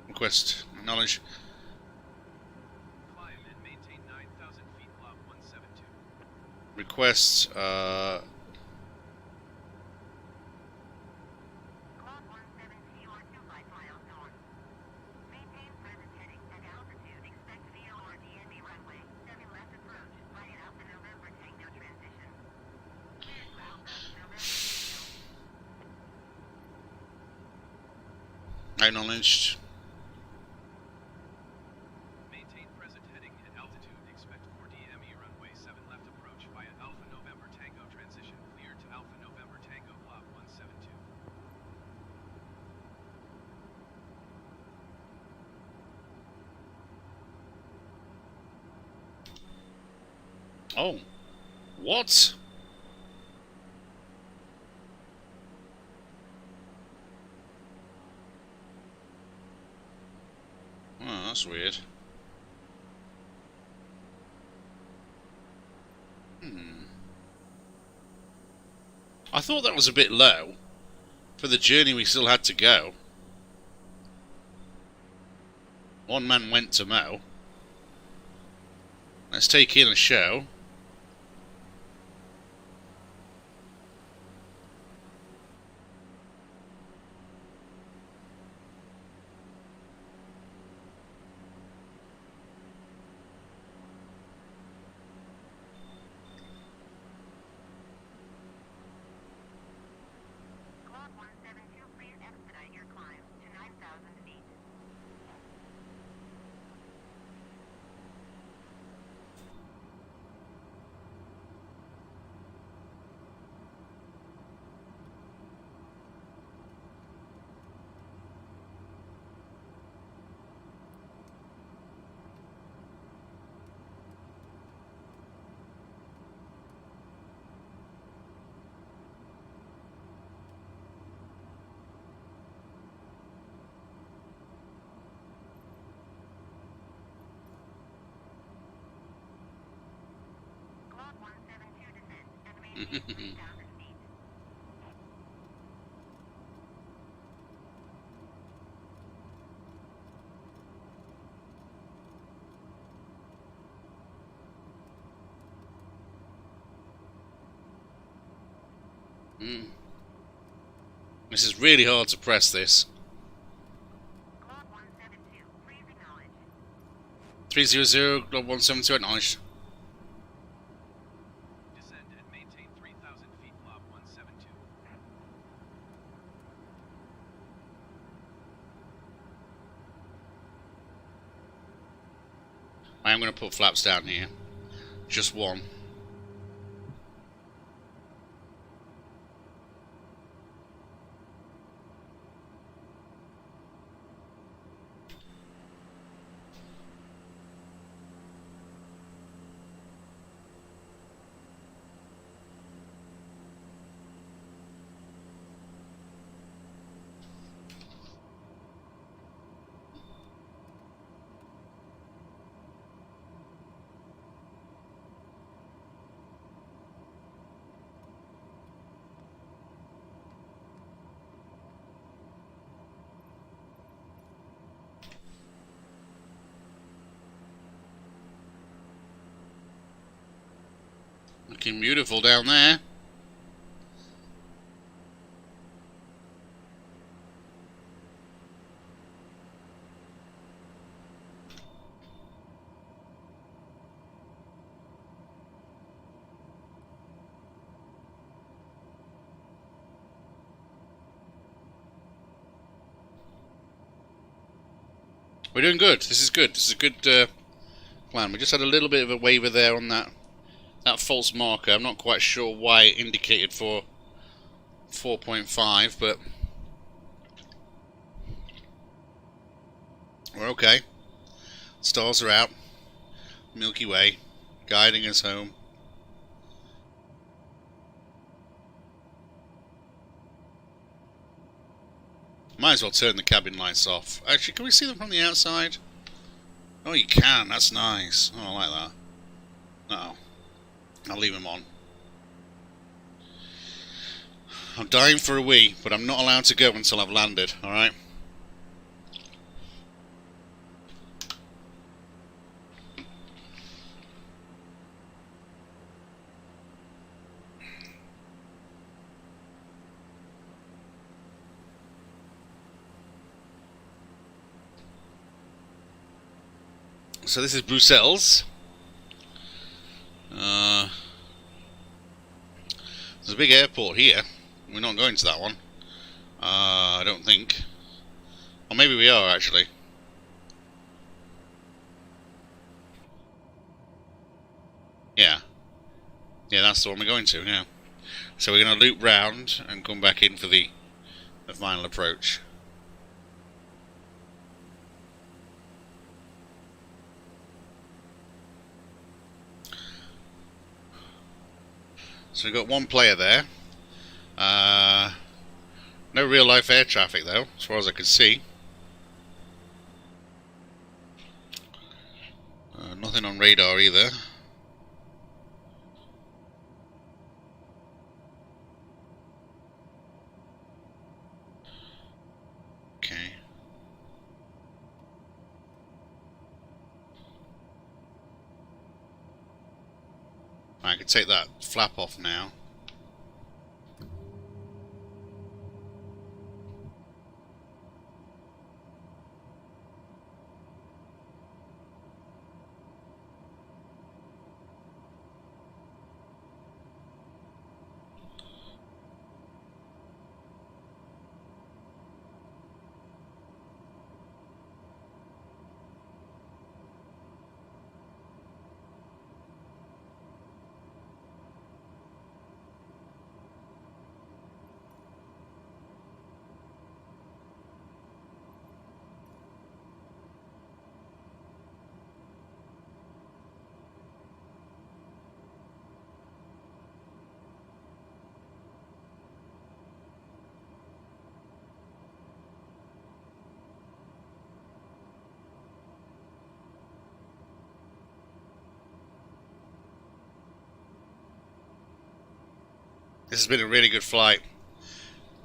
Request acknowledge. Climb and maintain 9,000 feet, Glob 172. Request Glob 172 or 25 miles north. Maintain present heading at altitude. Expect VOR DNB runway. 7 left approach. Right at Alpha November Tango transition. Cleared ground Alpha November Tango. acknowledged. Maintain present heading at altitude. Expect 4DME runway 7 left approach via Alpha November Tango transition. Cleared to Alpha November Tango Glob 172. Oh. What? Oh, that's weird. I thought that was a bit low for the journey we still had to go. One man went to mow. Let's take in a show. Glob 172, please expedite your climb to 9,000 feet. Glob 172 descent and maintain 3,000 feet. This is really hard to press this. Glob 172, please acknowledge. 300, Glob 172, acknowledged. Descend and maintain 3,000 feet, Glob 172. I am going to put flaps down here. Just one. Looking beautiful down there. We're doing good. This is good. This is a good plan. We just had a little bit of a waver there on that false marker. I'm not quite sure why it indicated for 4.5, but we're okay. Stars are out. Milky Way guiding us home. Might as well turn the cabin lights off. Actually, can we see them from the outside? Oh, you can. That's nice. Oh, I like that. Uh-oh. I'll leave them on. I'm dying for a wee, but I'm not allowed to go until I've landed, alright? So this is Brussels. There's a big airport here. We're not going to that one. I don't think. Or maybe we are, actually. Yeah. Yeah, that's the one we're going to, yeah. So we're going to loop round and come back in for the final approach. So we've got one player there. No real life air traffic though, as far as I can see. Nothing on radar either. Okay. I can take that flap off now. This has been a really good flight.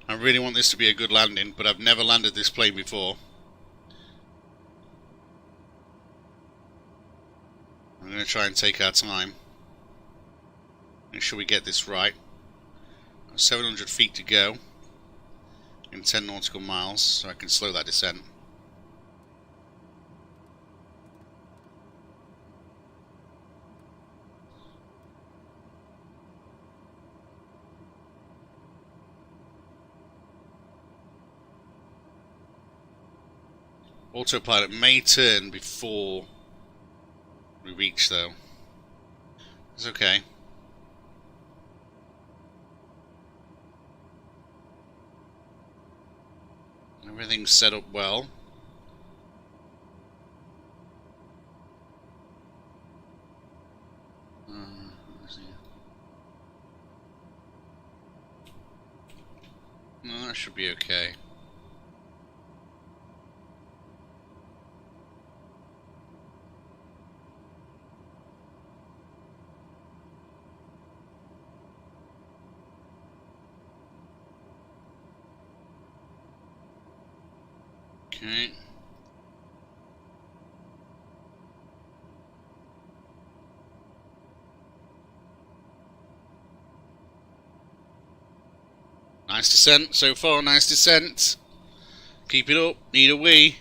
I really want this to be a good landing, but I've never landed this plane before. I'm going to try and take our time. Make sure we get this right. 700 feet to go in 10 nautical miles, so I can slow that descent. Autopilot may turn before we reach though. It's okay. Everything's set up well. Let's see. No, that should be okay. Okay. Nice descent so far, nice descent. Keep it up, need a wee.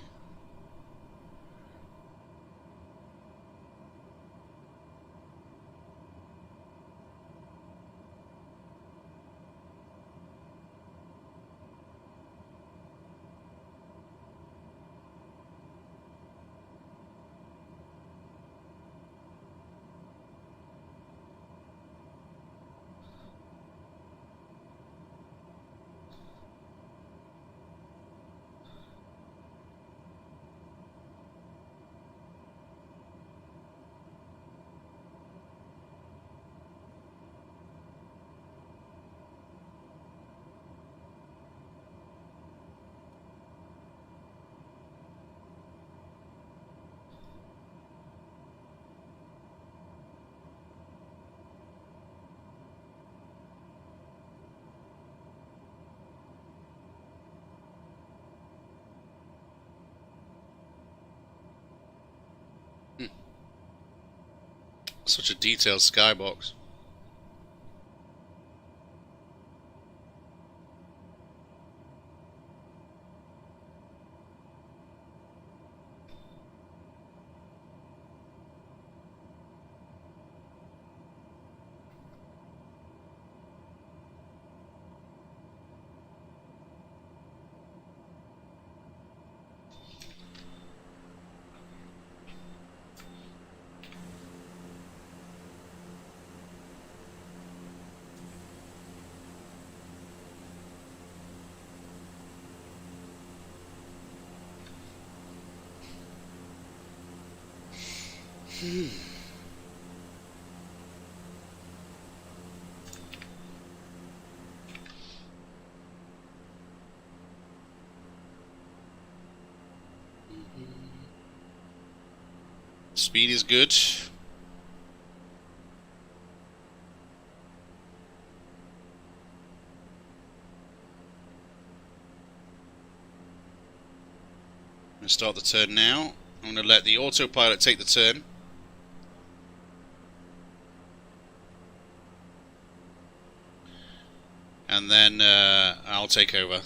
Such a detailed skybox. Speed is good. I'm going to start the turn now. I'm going to let the autopilot take the turn. And then I'll take over.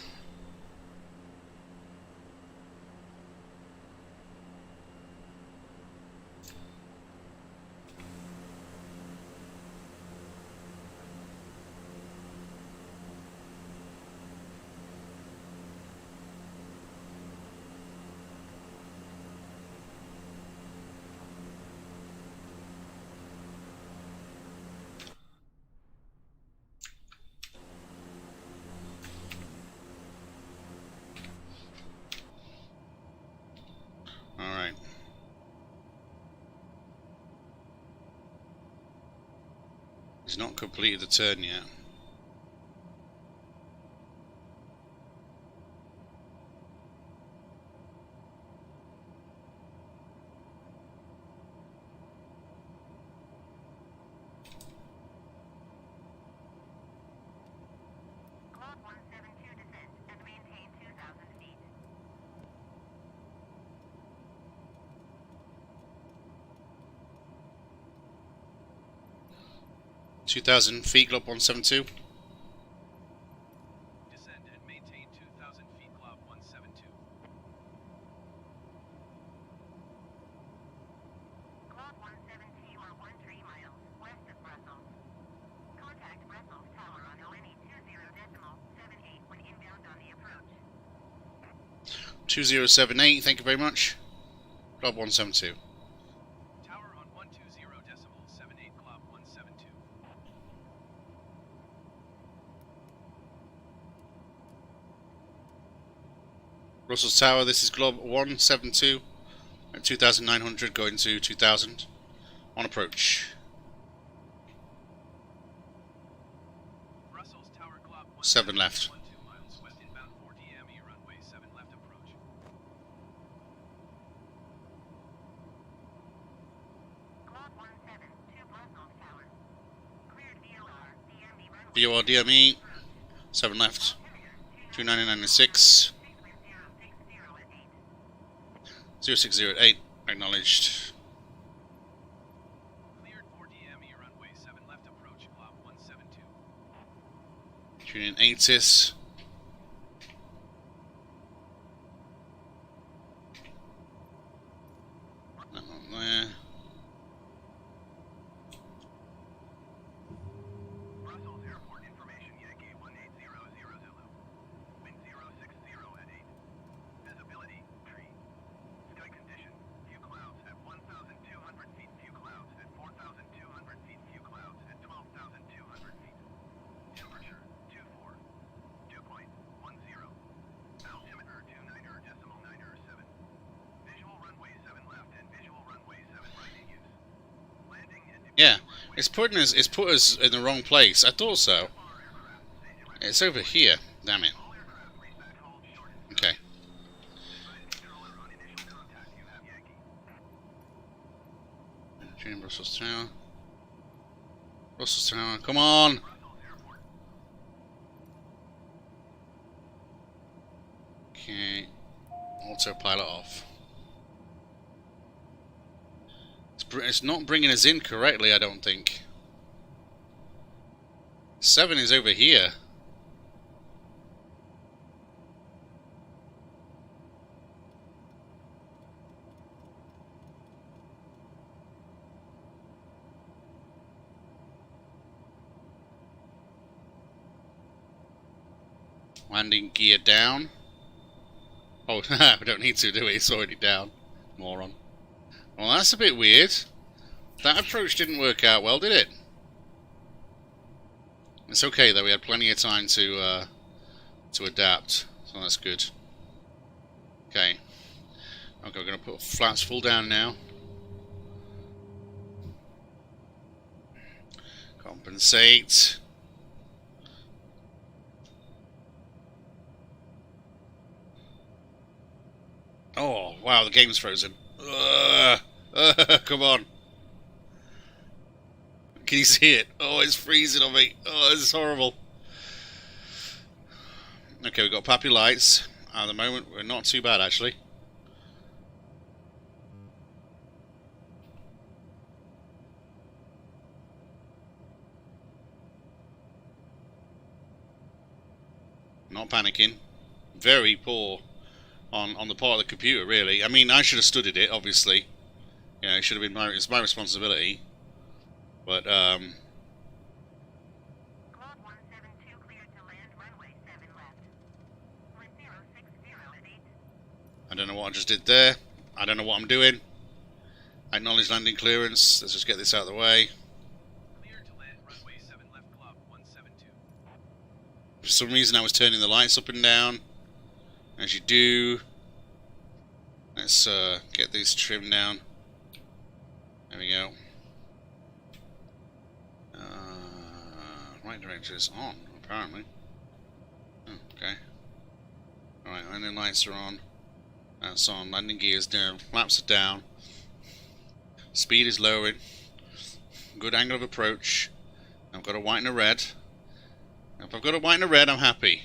Alright. He's not completed the turn yet. Glob 172 descent and maintain 2,000 feet. 2,000 feet, Glob 172. Descend and maintain 2,000 feet, Glob 172. Glob 172 or 13 miles west of Brussels. Contact Brussels Tower on ONE 20.78 when inbound on the approach. 2078, thank you very much. Glob 172. Tower on 120.78, Glob 172. Brussels Tower, this is Glob 172 at 2,900 going to 2,000 on approach. Brussels Tower, Glob 7 left. 12 miles west inbound 40 ME runway 7 left approach. Glob 172 Brussels Tower. Cleared VOR, DME runway. VOR DME, 7 left. 299.6. 61060 at 8. 060 at 8, acknowledged. Cleared 40 ME runway 7 left approach, Glob 172. Tune in ATIS. That one there. Brussels Airport information, Yankee 18000 Zulu. Wind 060 at 8. Visibility, tree. Sky condition, few clouds at 1,200 feet, few clouds at 4,200 feet, few clouds at 12,200 feet. Temperature, 24. Dew point, 10. Altimeter, 29.97. Visual runway 7 left and visual runway 7 right in use. Landing and Yeah, it's put us in the wrong place. I thought so. It's over here. Damn it. Okay. Tune Brussels Tower. Brussels Tower, come on! Okay. Autopilot off. It's It's not bringing us in correctly, I don't think. 7 is over here. Landing gear down. Oh, we don't need to, do we? It's already down. Moron. Well, that's a bit weird. That approach didn't work out well, did it? It's okay, though. We had plenty of time to adapt, so that's good. Okay. Okay, we're going to put flaps full down now. Compensate. Oh, wow, the game's frozen. Come on. Can you see it? Oh, it's freezing on me. Oh, this is horrible. Okay, we've got Pappy lights. At the moment, we're not too bad, actually. Not panicking. Very poor on the part of the computer, really. I mean, I should have studied it, obviously. You know, it should have been it's my responsibility. But, Glob 172 cleared to land runway 7 left. With 060 at 8. I don't know what I just did there. I don't know what I'm doing. Acknowledge landing clearance. Let's just get this out of the way. Clear to land runway 7 left, Glob 172. For some reason I was turning the lights up and down. As you do. Let's get these trimmed down. There we go. Right director is on, apparently. Oh, okay. Alright, landing lights are on. That's on. Landing gears down. Flaps are down. Speed is lowering. Good angle of approach. I've got a white and a red. If I've got a white and a red, I'm happy.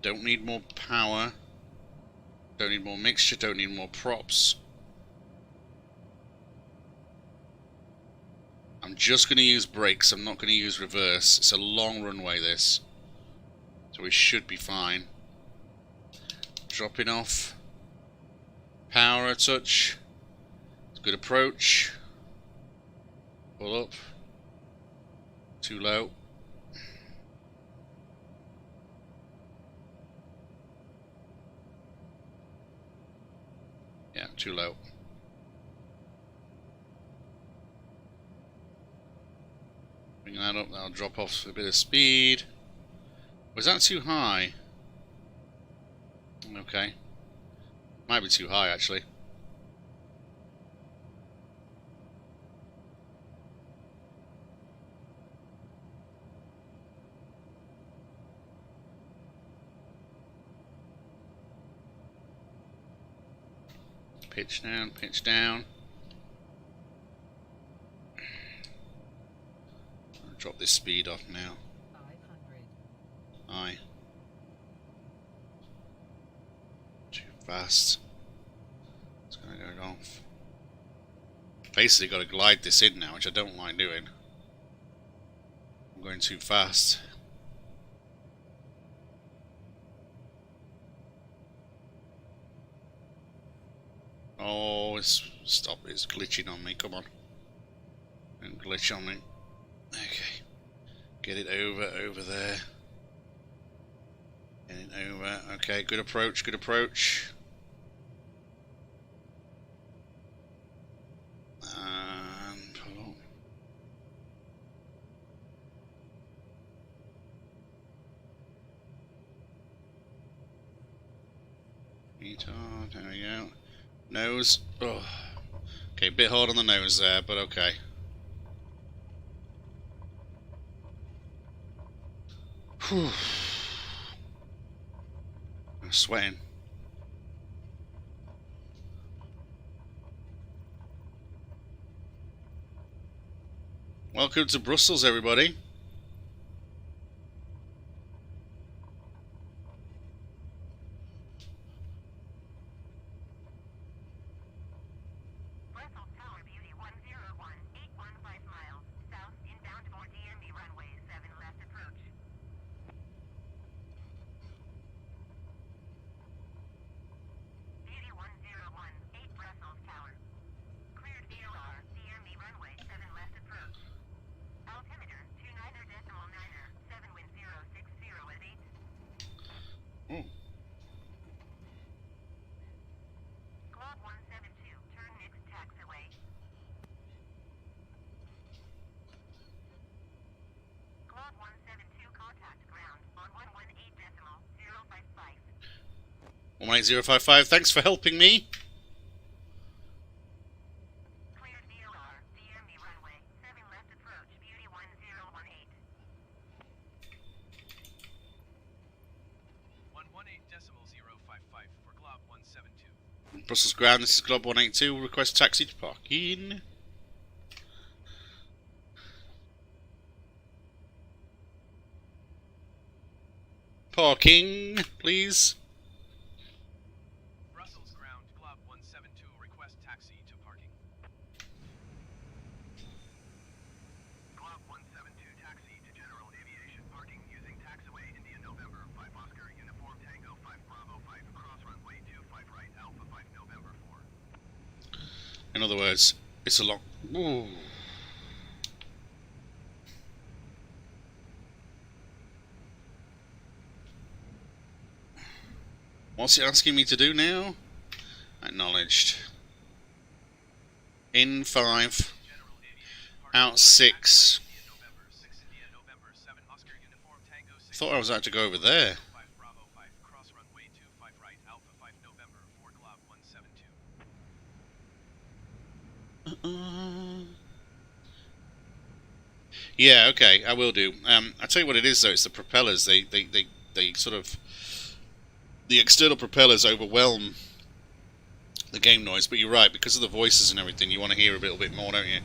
Don't need more power. Don't need more mixture. Don't need more props. I'm just going to use brakes. I'm not going to use reverse. It's a long runway, this. So we should be fine. Dropping off. Power a touch. It's a good approach. Pull up. Too low. Yeah, too low. Bring that up, that'll drop off a bit of speed. Was that too high? Okay. Might be too high, actually. Pitch down, pitch down. I'll drop this speed off now. 500. Aye. Too fast. It's gonna go off. Basically got to glide this in now, which I don't like doing. I'm going too fast. Oh, stop, it's glitching on me, come on. Don't glitch on me. Okay. Get it over there. Get it over. Okay, good approach, good approach. And hold on. Retard, there we go. Nose. Oh. Okay, a bit hard on the nose there, but okay. Whew. I'm sweating. Welcome to Brussels, everybody. 18055, thanks for helping me. Cleared VLR, DMB runway, 7 left approach, Beauty 1018. 118.055 for Glob 172. Brussels ground, this is Glob 182, request taxi to parking. Parking, please. Brussels ground, Glob 172, request taxi to parking. Glob 172, taxi to general aviation parking using taxiway India November 5 Oscar Uniform Tango 5 Bravo 5 cross runway 25 right Alpha 5 November 4. In other words, it's a long... Ooh. What's it asking me to do now? Acknowledged. In 5. Out 6. Thought I was out to go over there. Yeah, okay, I will do. I'll tell you what it is though, it's the propellers. They sort of... The external propellers overwhelm the game noise, but you're right, because of the voices and everything, you want to hear a little bit more, don't you?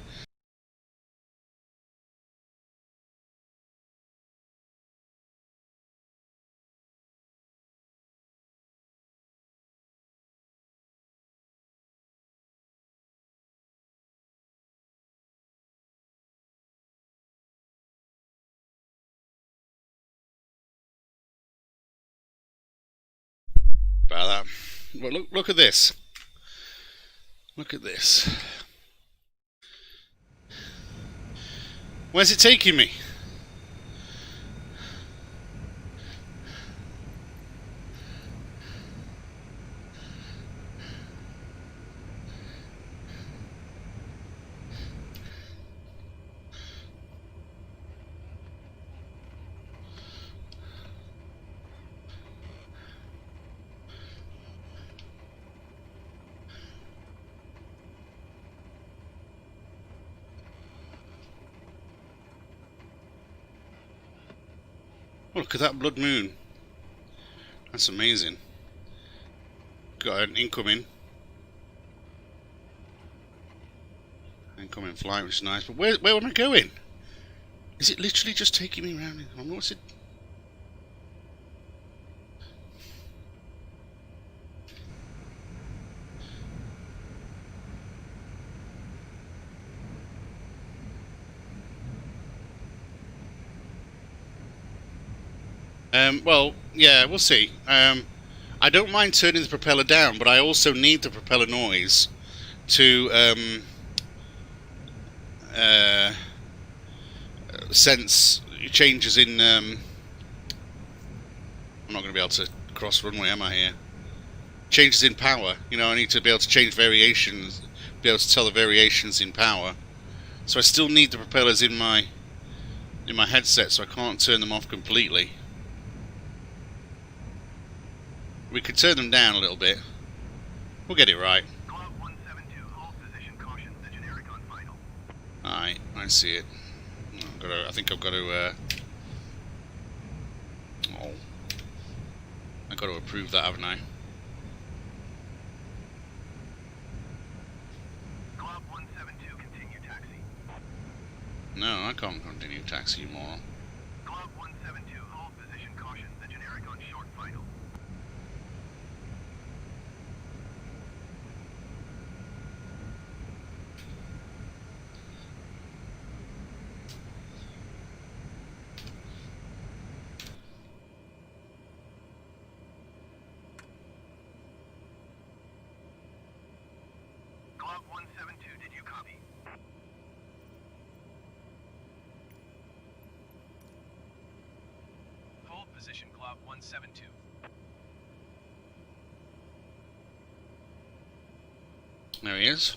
About that. Well, look at this. Look at this. Where's it taking me? Oh, look at that blood moon. That's amazing. Got an incoming flight, which is nice. But where am I going? Is it literally just taking me around? What's it? Well, yeah, we'll see. I don't mind turning the propeller down, but I also need the propeller noise to sense changes in... I'm not going to be able to cross runway, am I, here? Changes in power. You know, I need to be able to change variations, be able to tell the variations in power. So I still need the propellers in my headset, so I can't turn them off completely. We could turn them down a little bit. We'll get it right. Glob 172, hold position, caution, the generic on final. Alright, I see it. I think I've got to... Oh. I've got to approve that, haven't I? Glob 172, continue taxi. No, I can't continue taxi, you moron. Glob 172, hold position, caution, the generic on short final. Glob 172, did you copy? Hold position, Glob 172. There he is.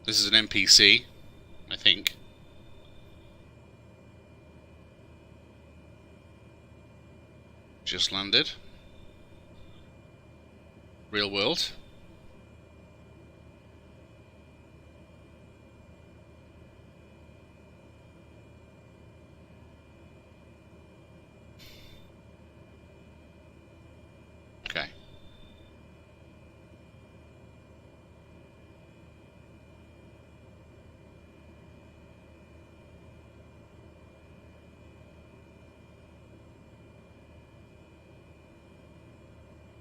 This is an NPC, I think. just landed. Real world. Okay.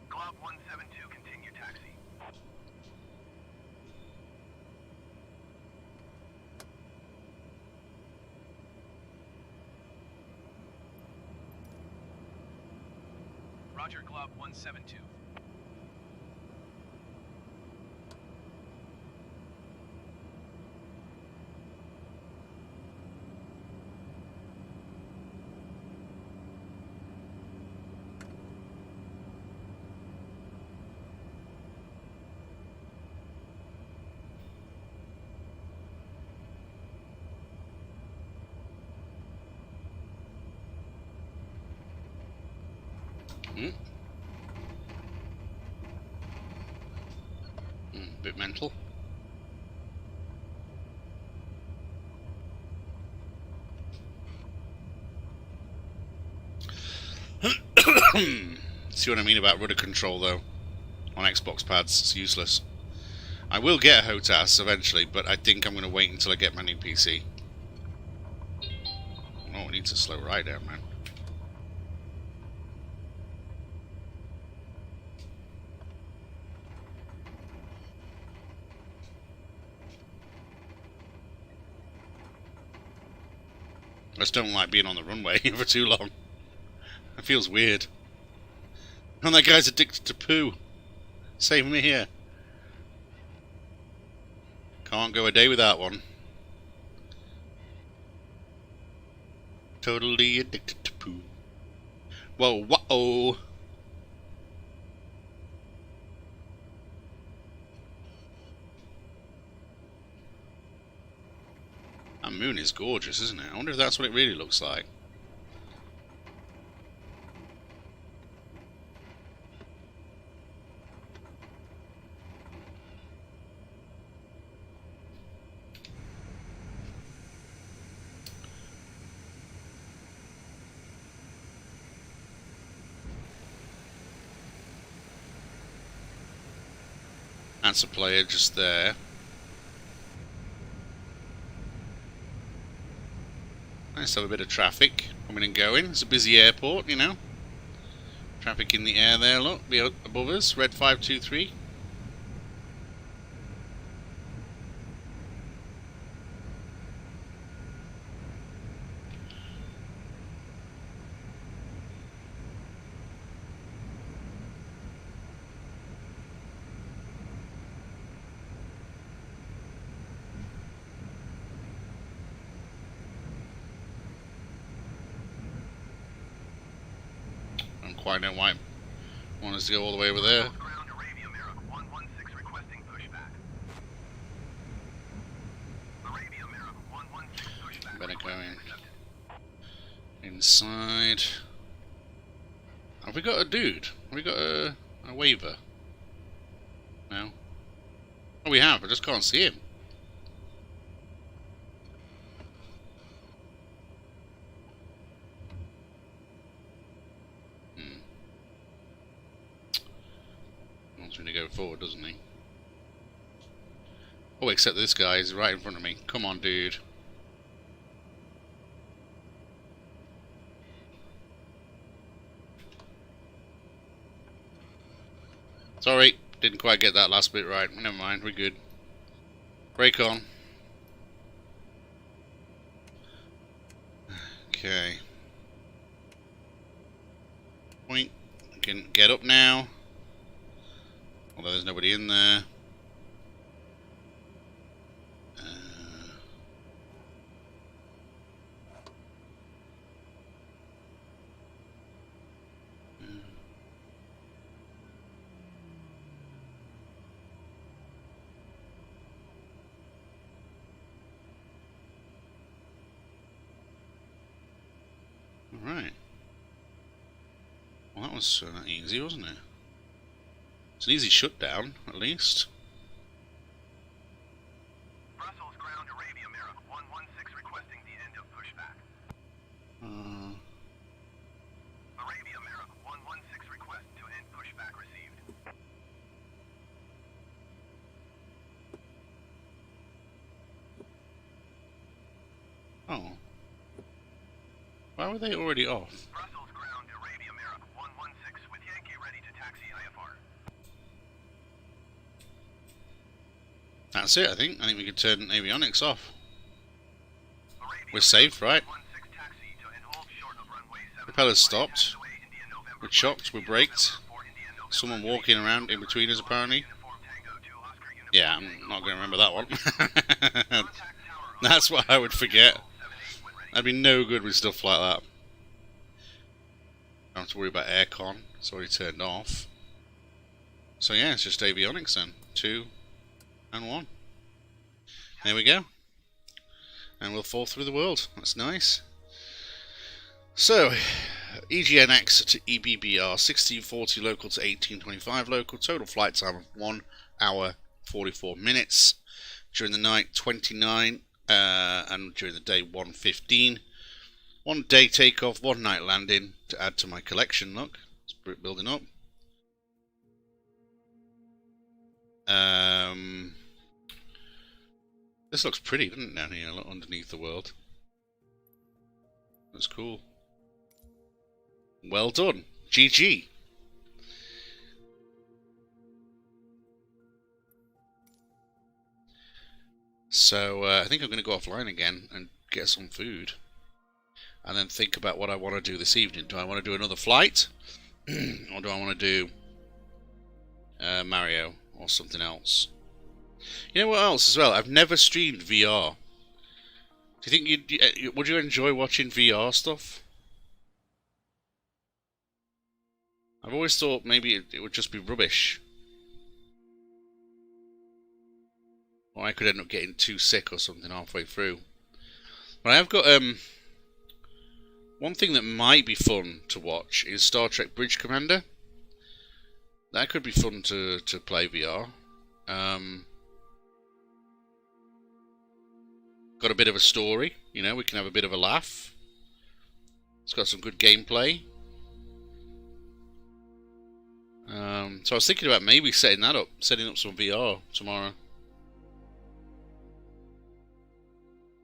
Glob 172, continue taxi. Roger, Glob 172. Bit mental. See what I mean about rudder control though? On Xbox pads, it's useless. I will get a HOTAS eventually, but I think I'm going to wait until I get my new PC. Oh, we need to slow right down, man. I just don't like being on the runway for too long. It feels weird. And that guy's addicted to poo. Save me here. Can't go a day without one. Totally addicted to poo. Whoa, whoa. That moon is gorgeous, isn't it? I wonder if that's what it really looks like. That's a player just there. Nice to have a bit of traffic coming and going. It's a busy airport, you know. Traffic in the air there, look, above us, red 523. Don't quite know why I want us to go all the way over there. Better go inside. Have we got a dude? Have we got a waiver? No. Oh, we have. I just can't see him. Wants me to go forward, doesn't he? Oh, except this guy is right in front of me. Come on, dude. Sorry, didn't quite get that last bit right. Never mind, we're good. Brake on. Okay. Point. Can get up now. Although there's nobody in there. Alright. Well, was easy, wasn't it? It's an easy shutdown, at least. Brussels ground Arabia Mira 116 requesting the end of pushback. Arabia Mira 116 request to end pushback received. Oh. Why were they already off? Brussels ground Arabia Mira 116 with Yankee ready to taxi IFR. That's it, I think. I think we could turn avionics off. Arabia We're safe, right? 116 taxi to and hold short of runway 7. Propellers stopped. We're shocked, we're braked. Someone walking around in between us, apparently. Yeah, I'm not going to remember that one. That's what I would forget. I'd be no good with stuff like that. Don't have to worry about aircon. It's already turned off. So yeah, it's just avionics then. 2 and 1. There we go. And we'll fall through the world. That's nice. So, EGNX to EBBR, 1640 local to 1825 local. Total flight time of 1 hour 44 minutes. During the night, 29. And during the day, 1:15. 1 day takeoff, 1 night landing to add to my collection. Look, it's building up. This looks pretty, doesn't it, down here, underneath the world? That's cool. Well done. GG. So I think I'm going to go offline again and get some food. And then think about what I want to do this evening. Do I want to do another flight? Or do I want to do Mario or something else? You know what else as well? I've never streamed VR. Do you think would you enjoy watching VR stuff? I've always thought maybe it would just be rubbish. Or I could end up getting too sick or something halfway through. But I have got one thing that might be fun to watch is Star Trek Bridge Commander. That could be fun to play VR. Got a bit of a story, you know, we can have a bit of a laugh. It's got some good gameplay. So I was thinking about maybe setting up some VR tomorrow.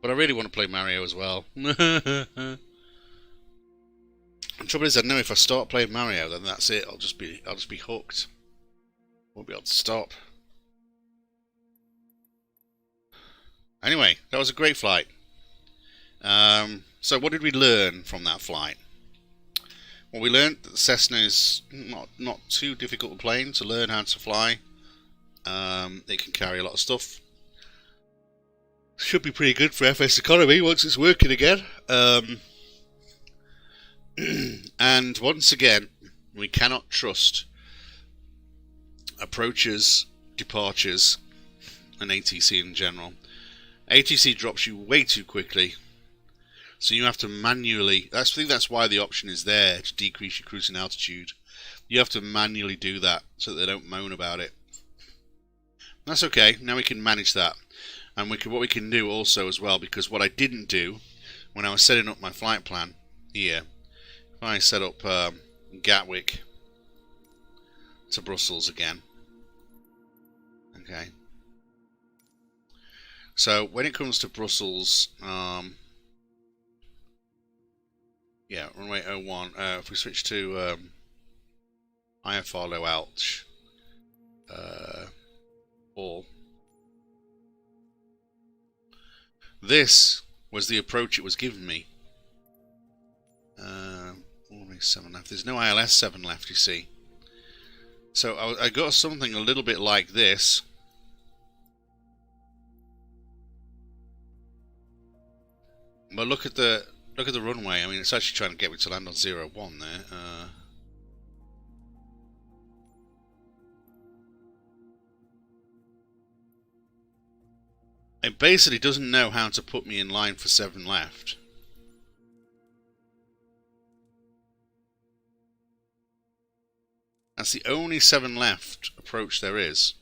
But I really want to play Mario as well. The trouble is, I know if I start playing Mario, then that's it. I'll just be hooked. Won't be able to stop. Anyway, that was a great flight. So what did we learn from that flight? Well, we learned that the Cessna is not too difficult a plane to learn how to fly. It can carry a lot of stuff. Should be pretty good for FS economy once it's working again. And once again, we cannot trust approaches, departures, and ATC in general. ATC drops you way too quickly, so you have to manually. I think that's why the option is there to decrease your cruising altitude. You have to manually do that so that they don't moan about it. That's okay. Now we can manage that. And what we can do also as well, because what I didn't do when I was setting up my flight plan here, if I set up Gatwick to Brussels again, okay. So when it comes to Brussels, yeah, runway 01. If we switch to IFR low alt, all. This was the approach it was giving me. Only 7 left. There's no ILS 7 left, you see. So I got something a little bit like this. But look at the runway. I mean, it's actually trying to get me to land on 01 there. It basically doesn't know how to put me in line for 7 left. That's the only 7 left approach there is.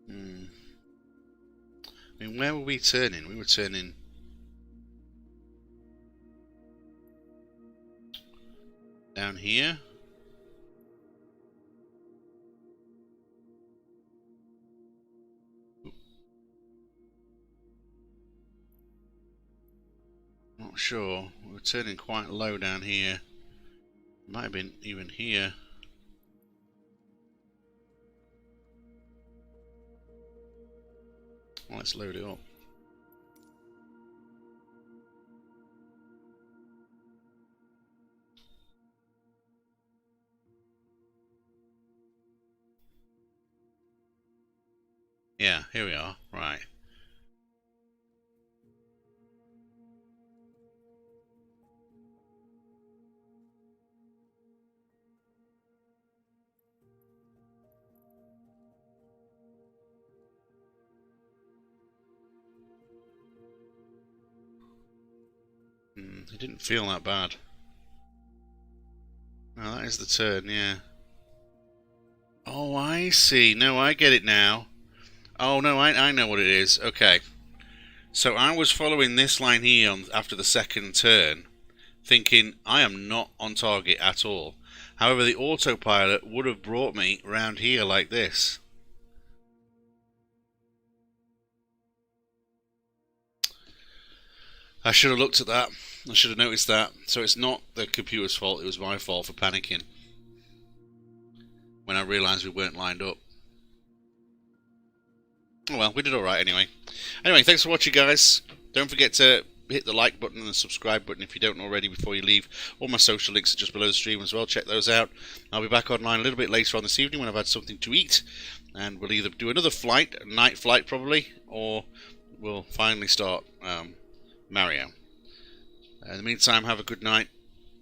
I mean, where were we turning? We were turning down here. Not sure. We were turning quite low down here. Might have been even here. Well, let's load it up. Yeah, here we are. Right. It didn't feel that bad. No, that is the turn, yeah. Oh, I see. No, I get it now. Oh, no, I know what it is. Okay. So I was following this line here after the second turn, thinking I am not on target at all. However, the autopilot would have brought me round here like this. I should have looked at that. I should have noticed that. So it's not the computer's fault, it was my fault for panicking when I realised we weren't lined up. Oh well, we did alright anyway. Anyway, thanks for watching, guys. Don't forget to hit the like button and the subscribe button if you don't already before you leave. All my social links are just below the stream as well. Check those out. I'll be back online a little bit later on this evening when I've had something to eat. And we'll either do another flight, a night flight probably, or we'll finally start Mario. In the meantime, have a good night.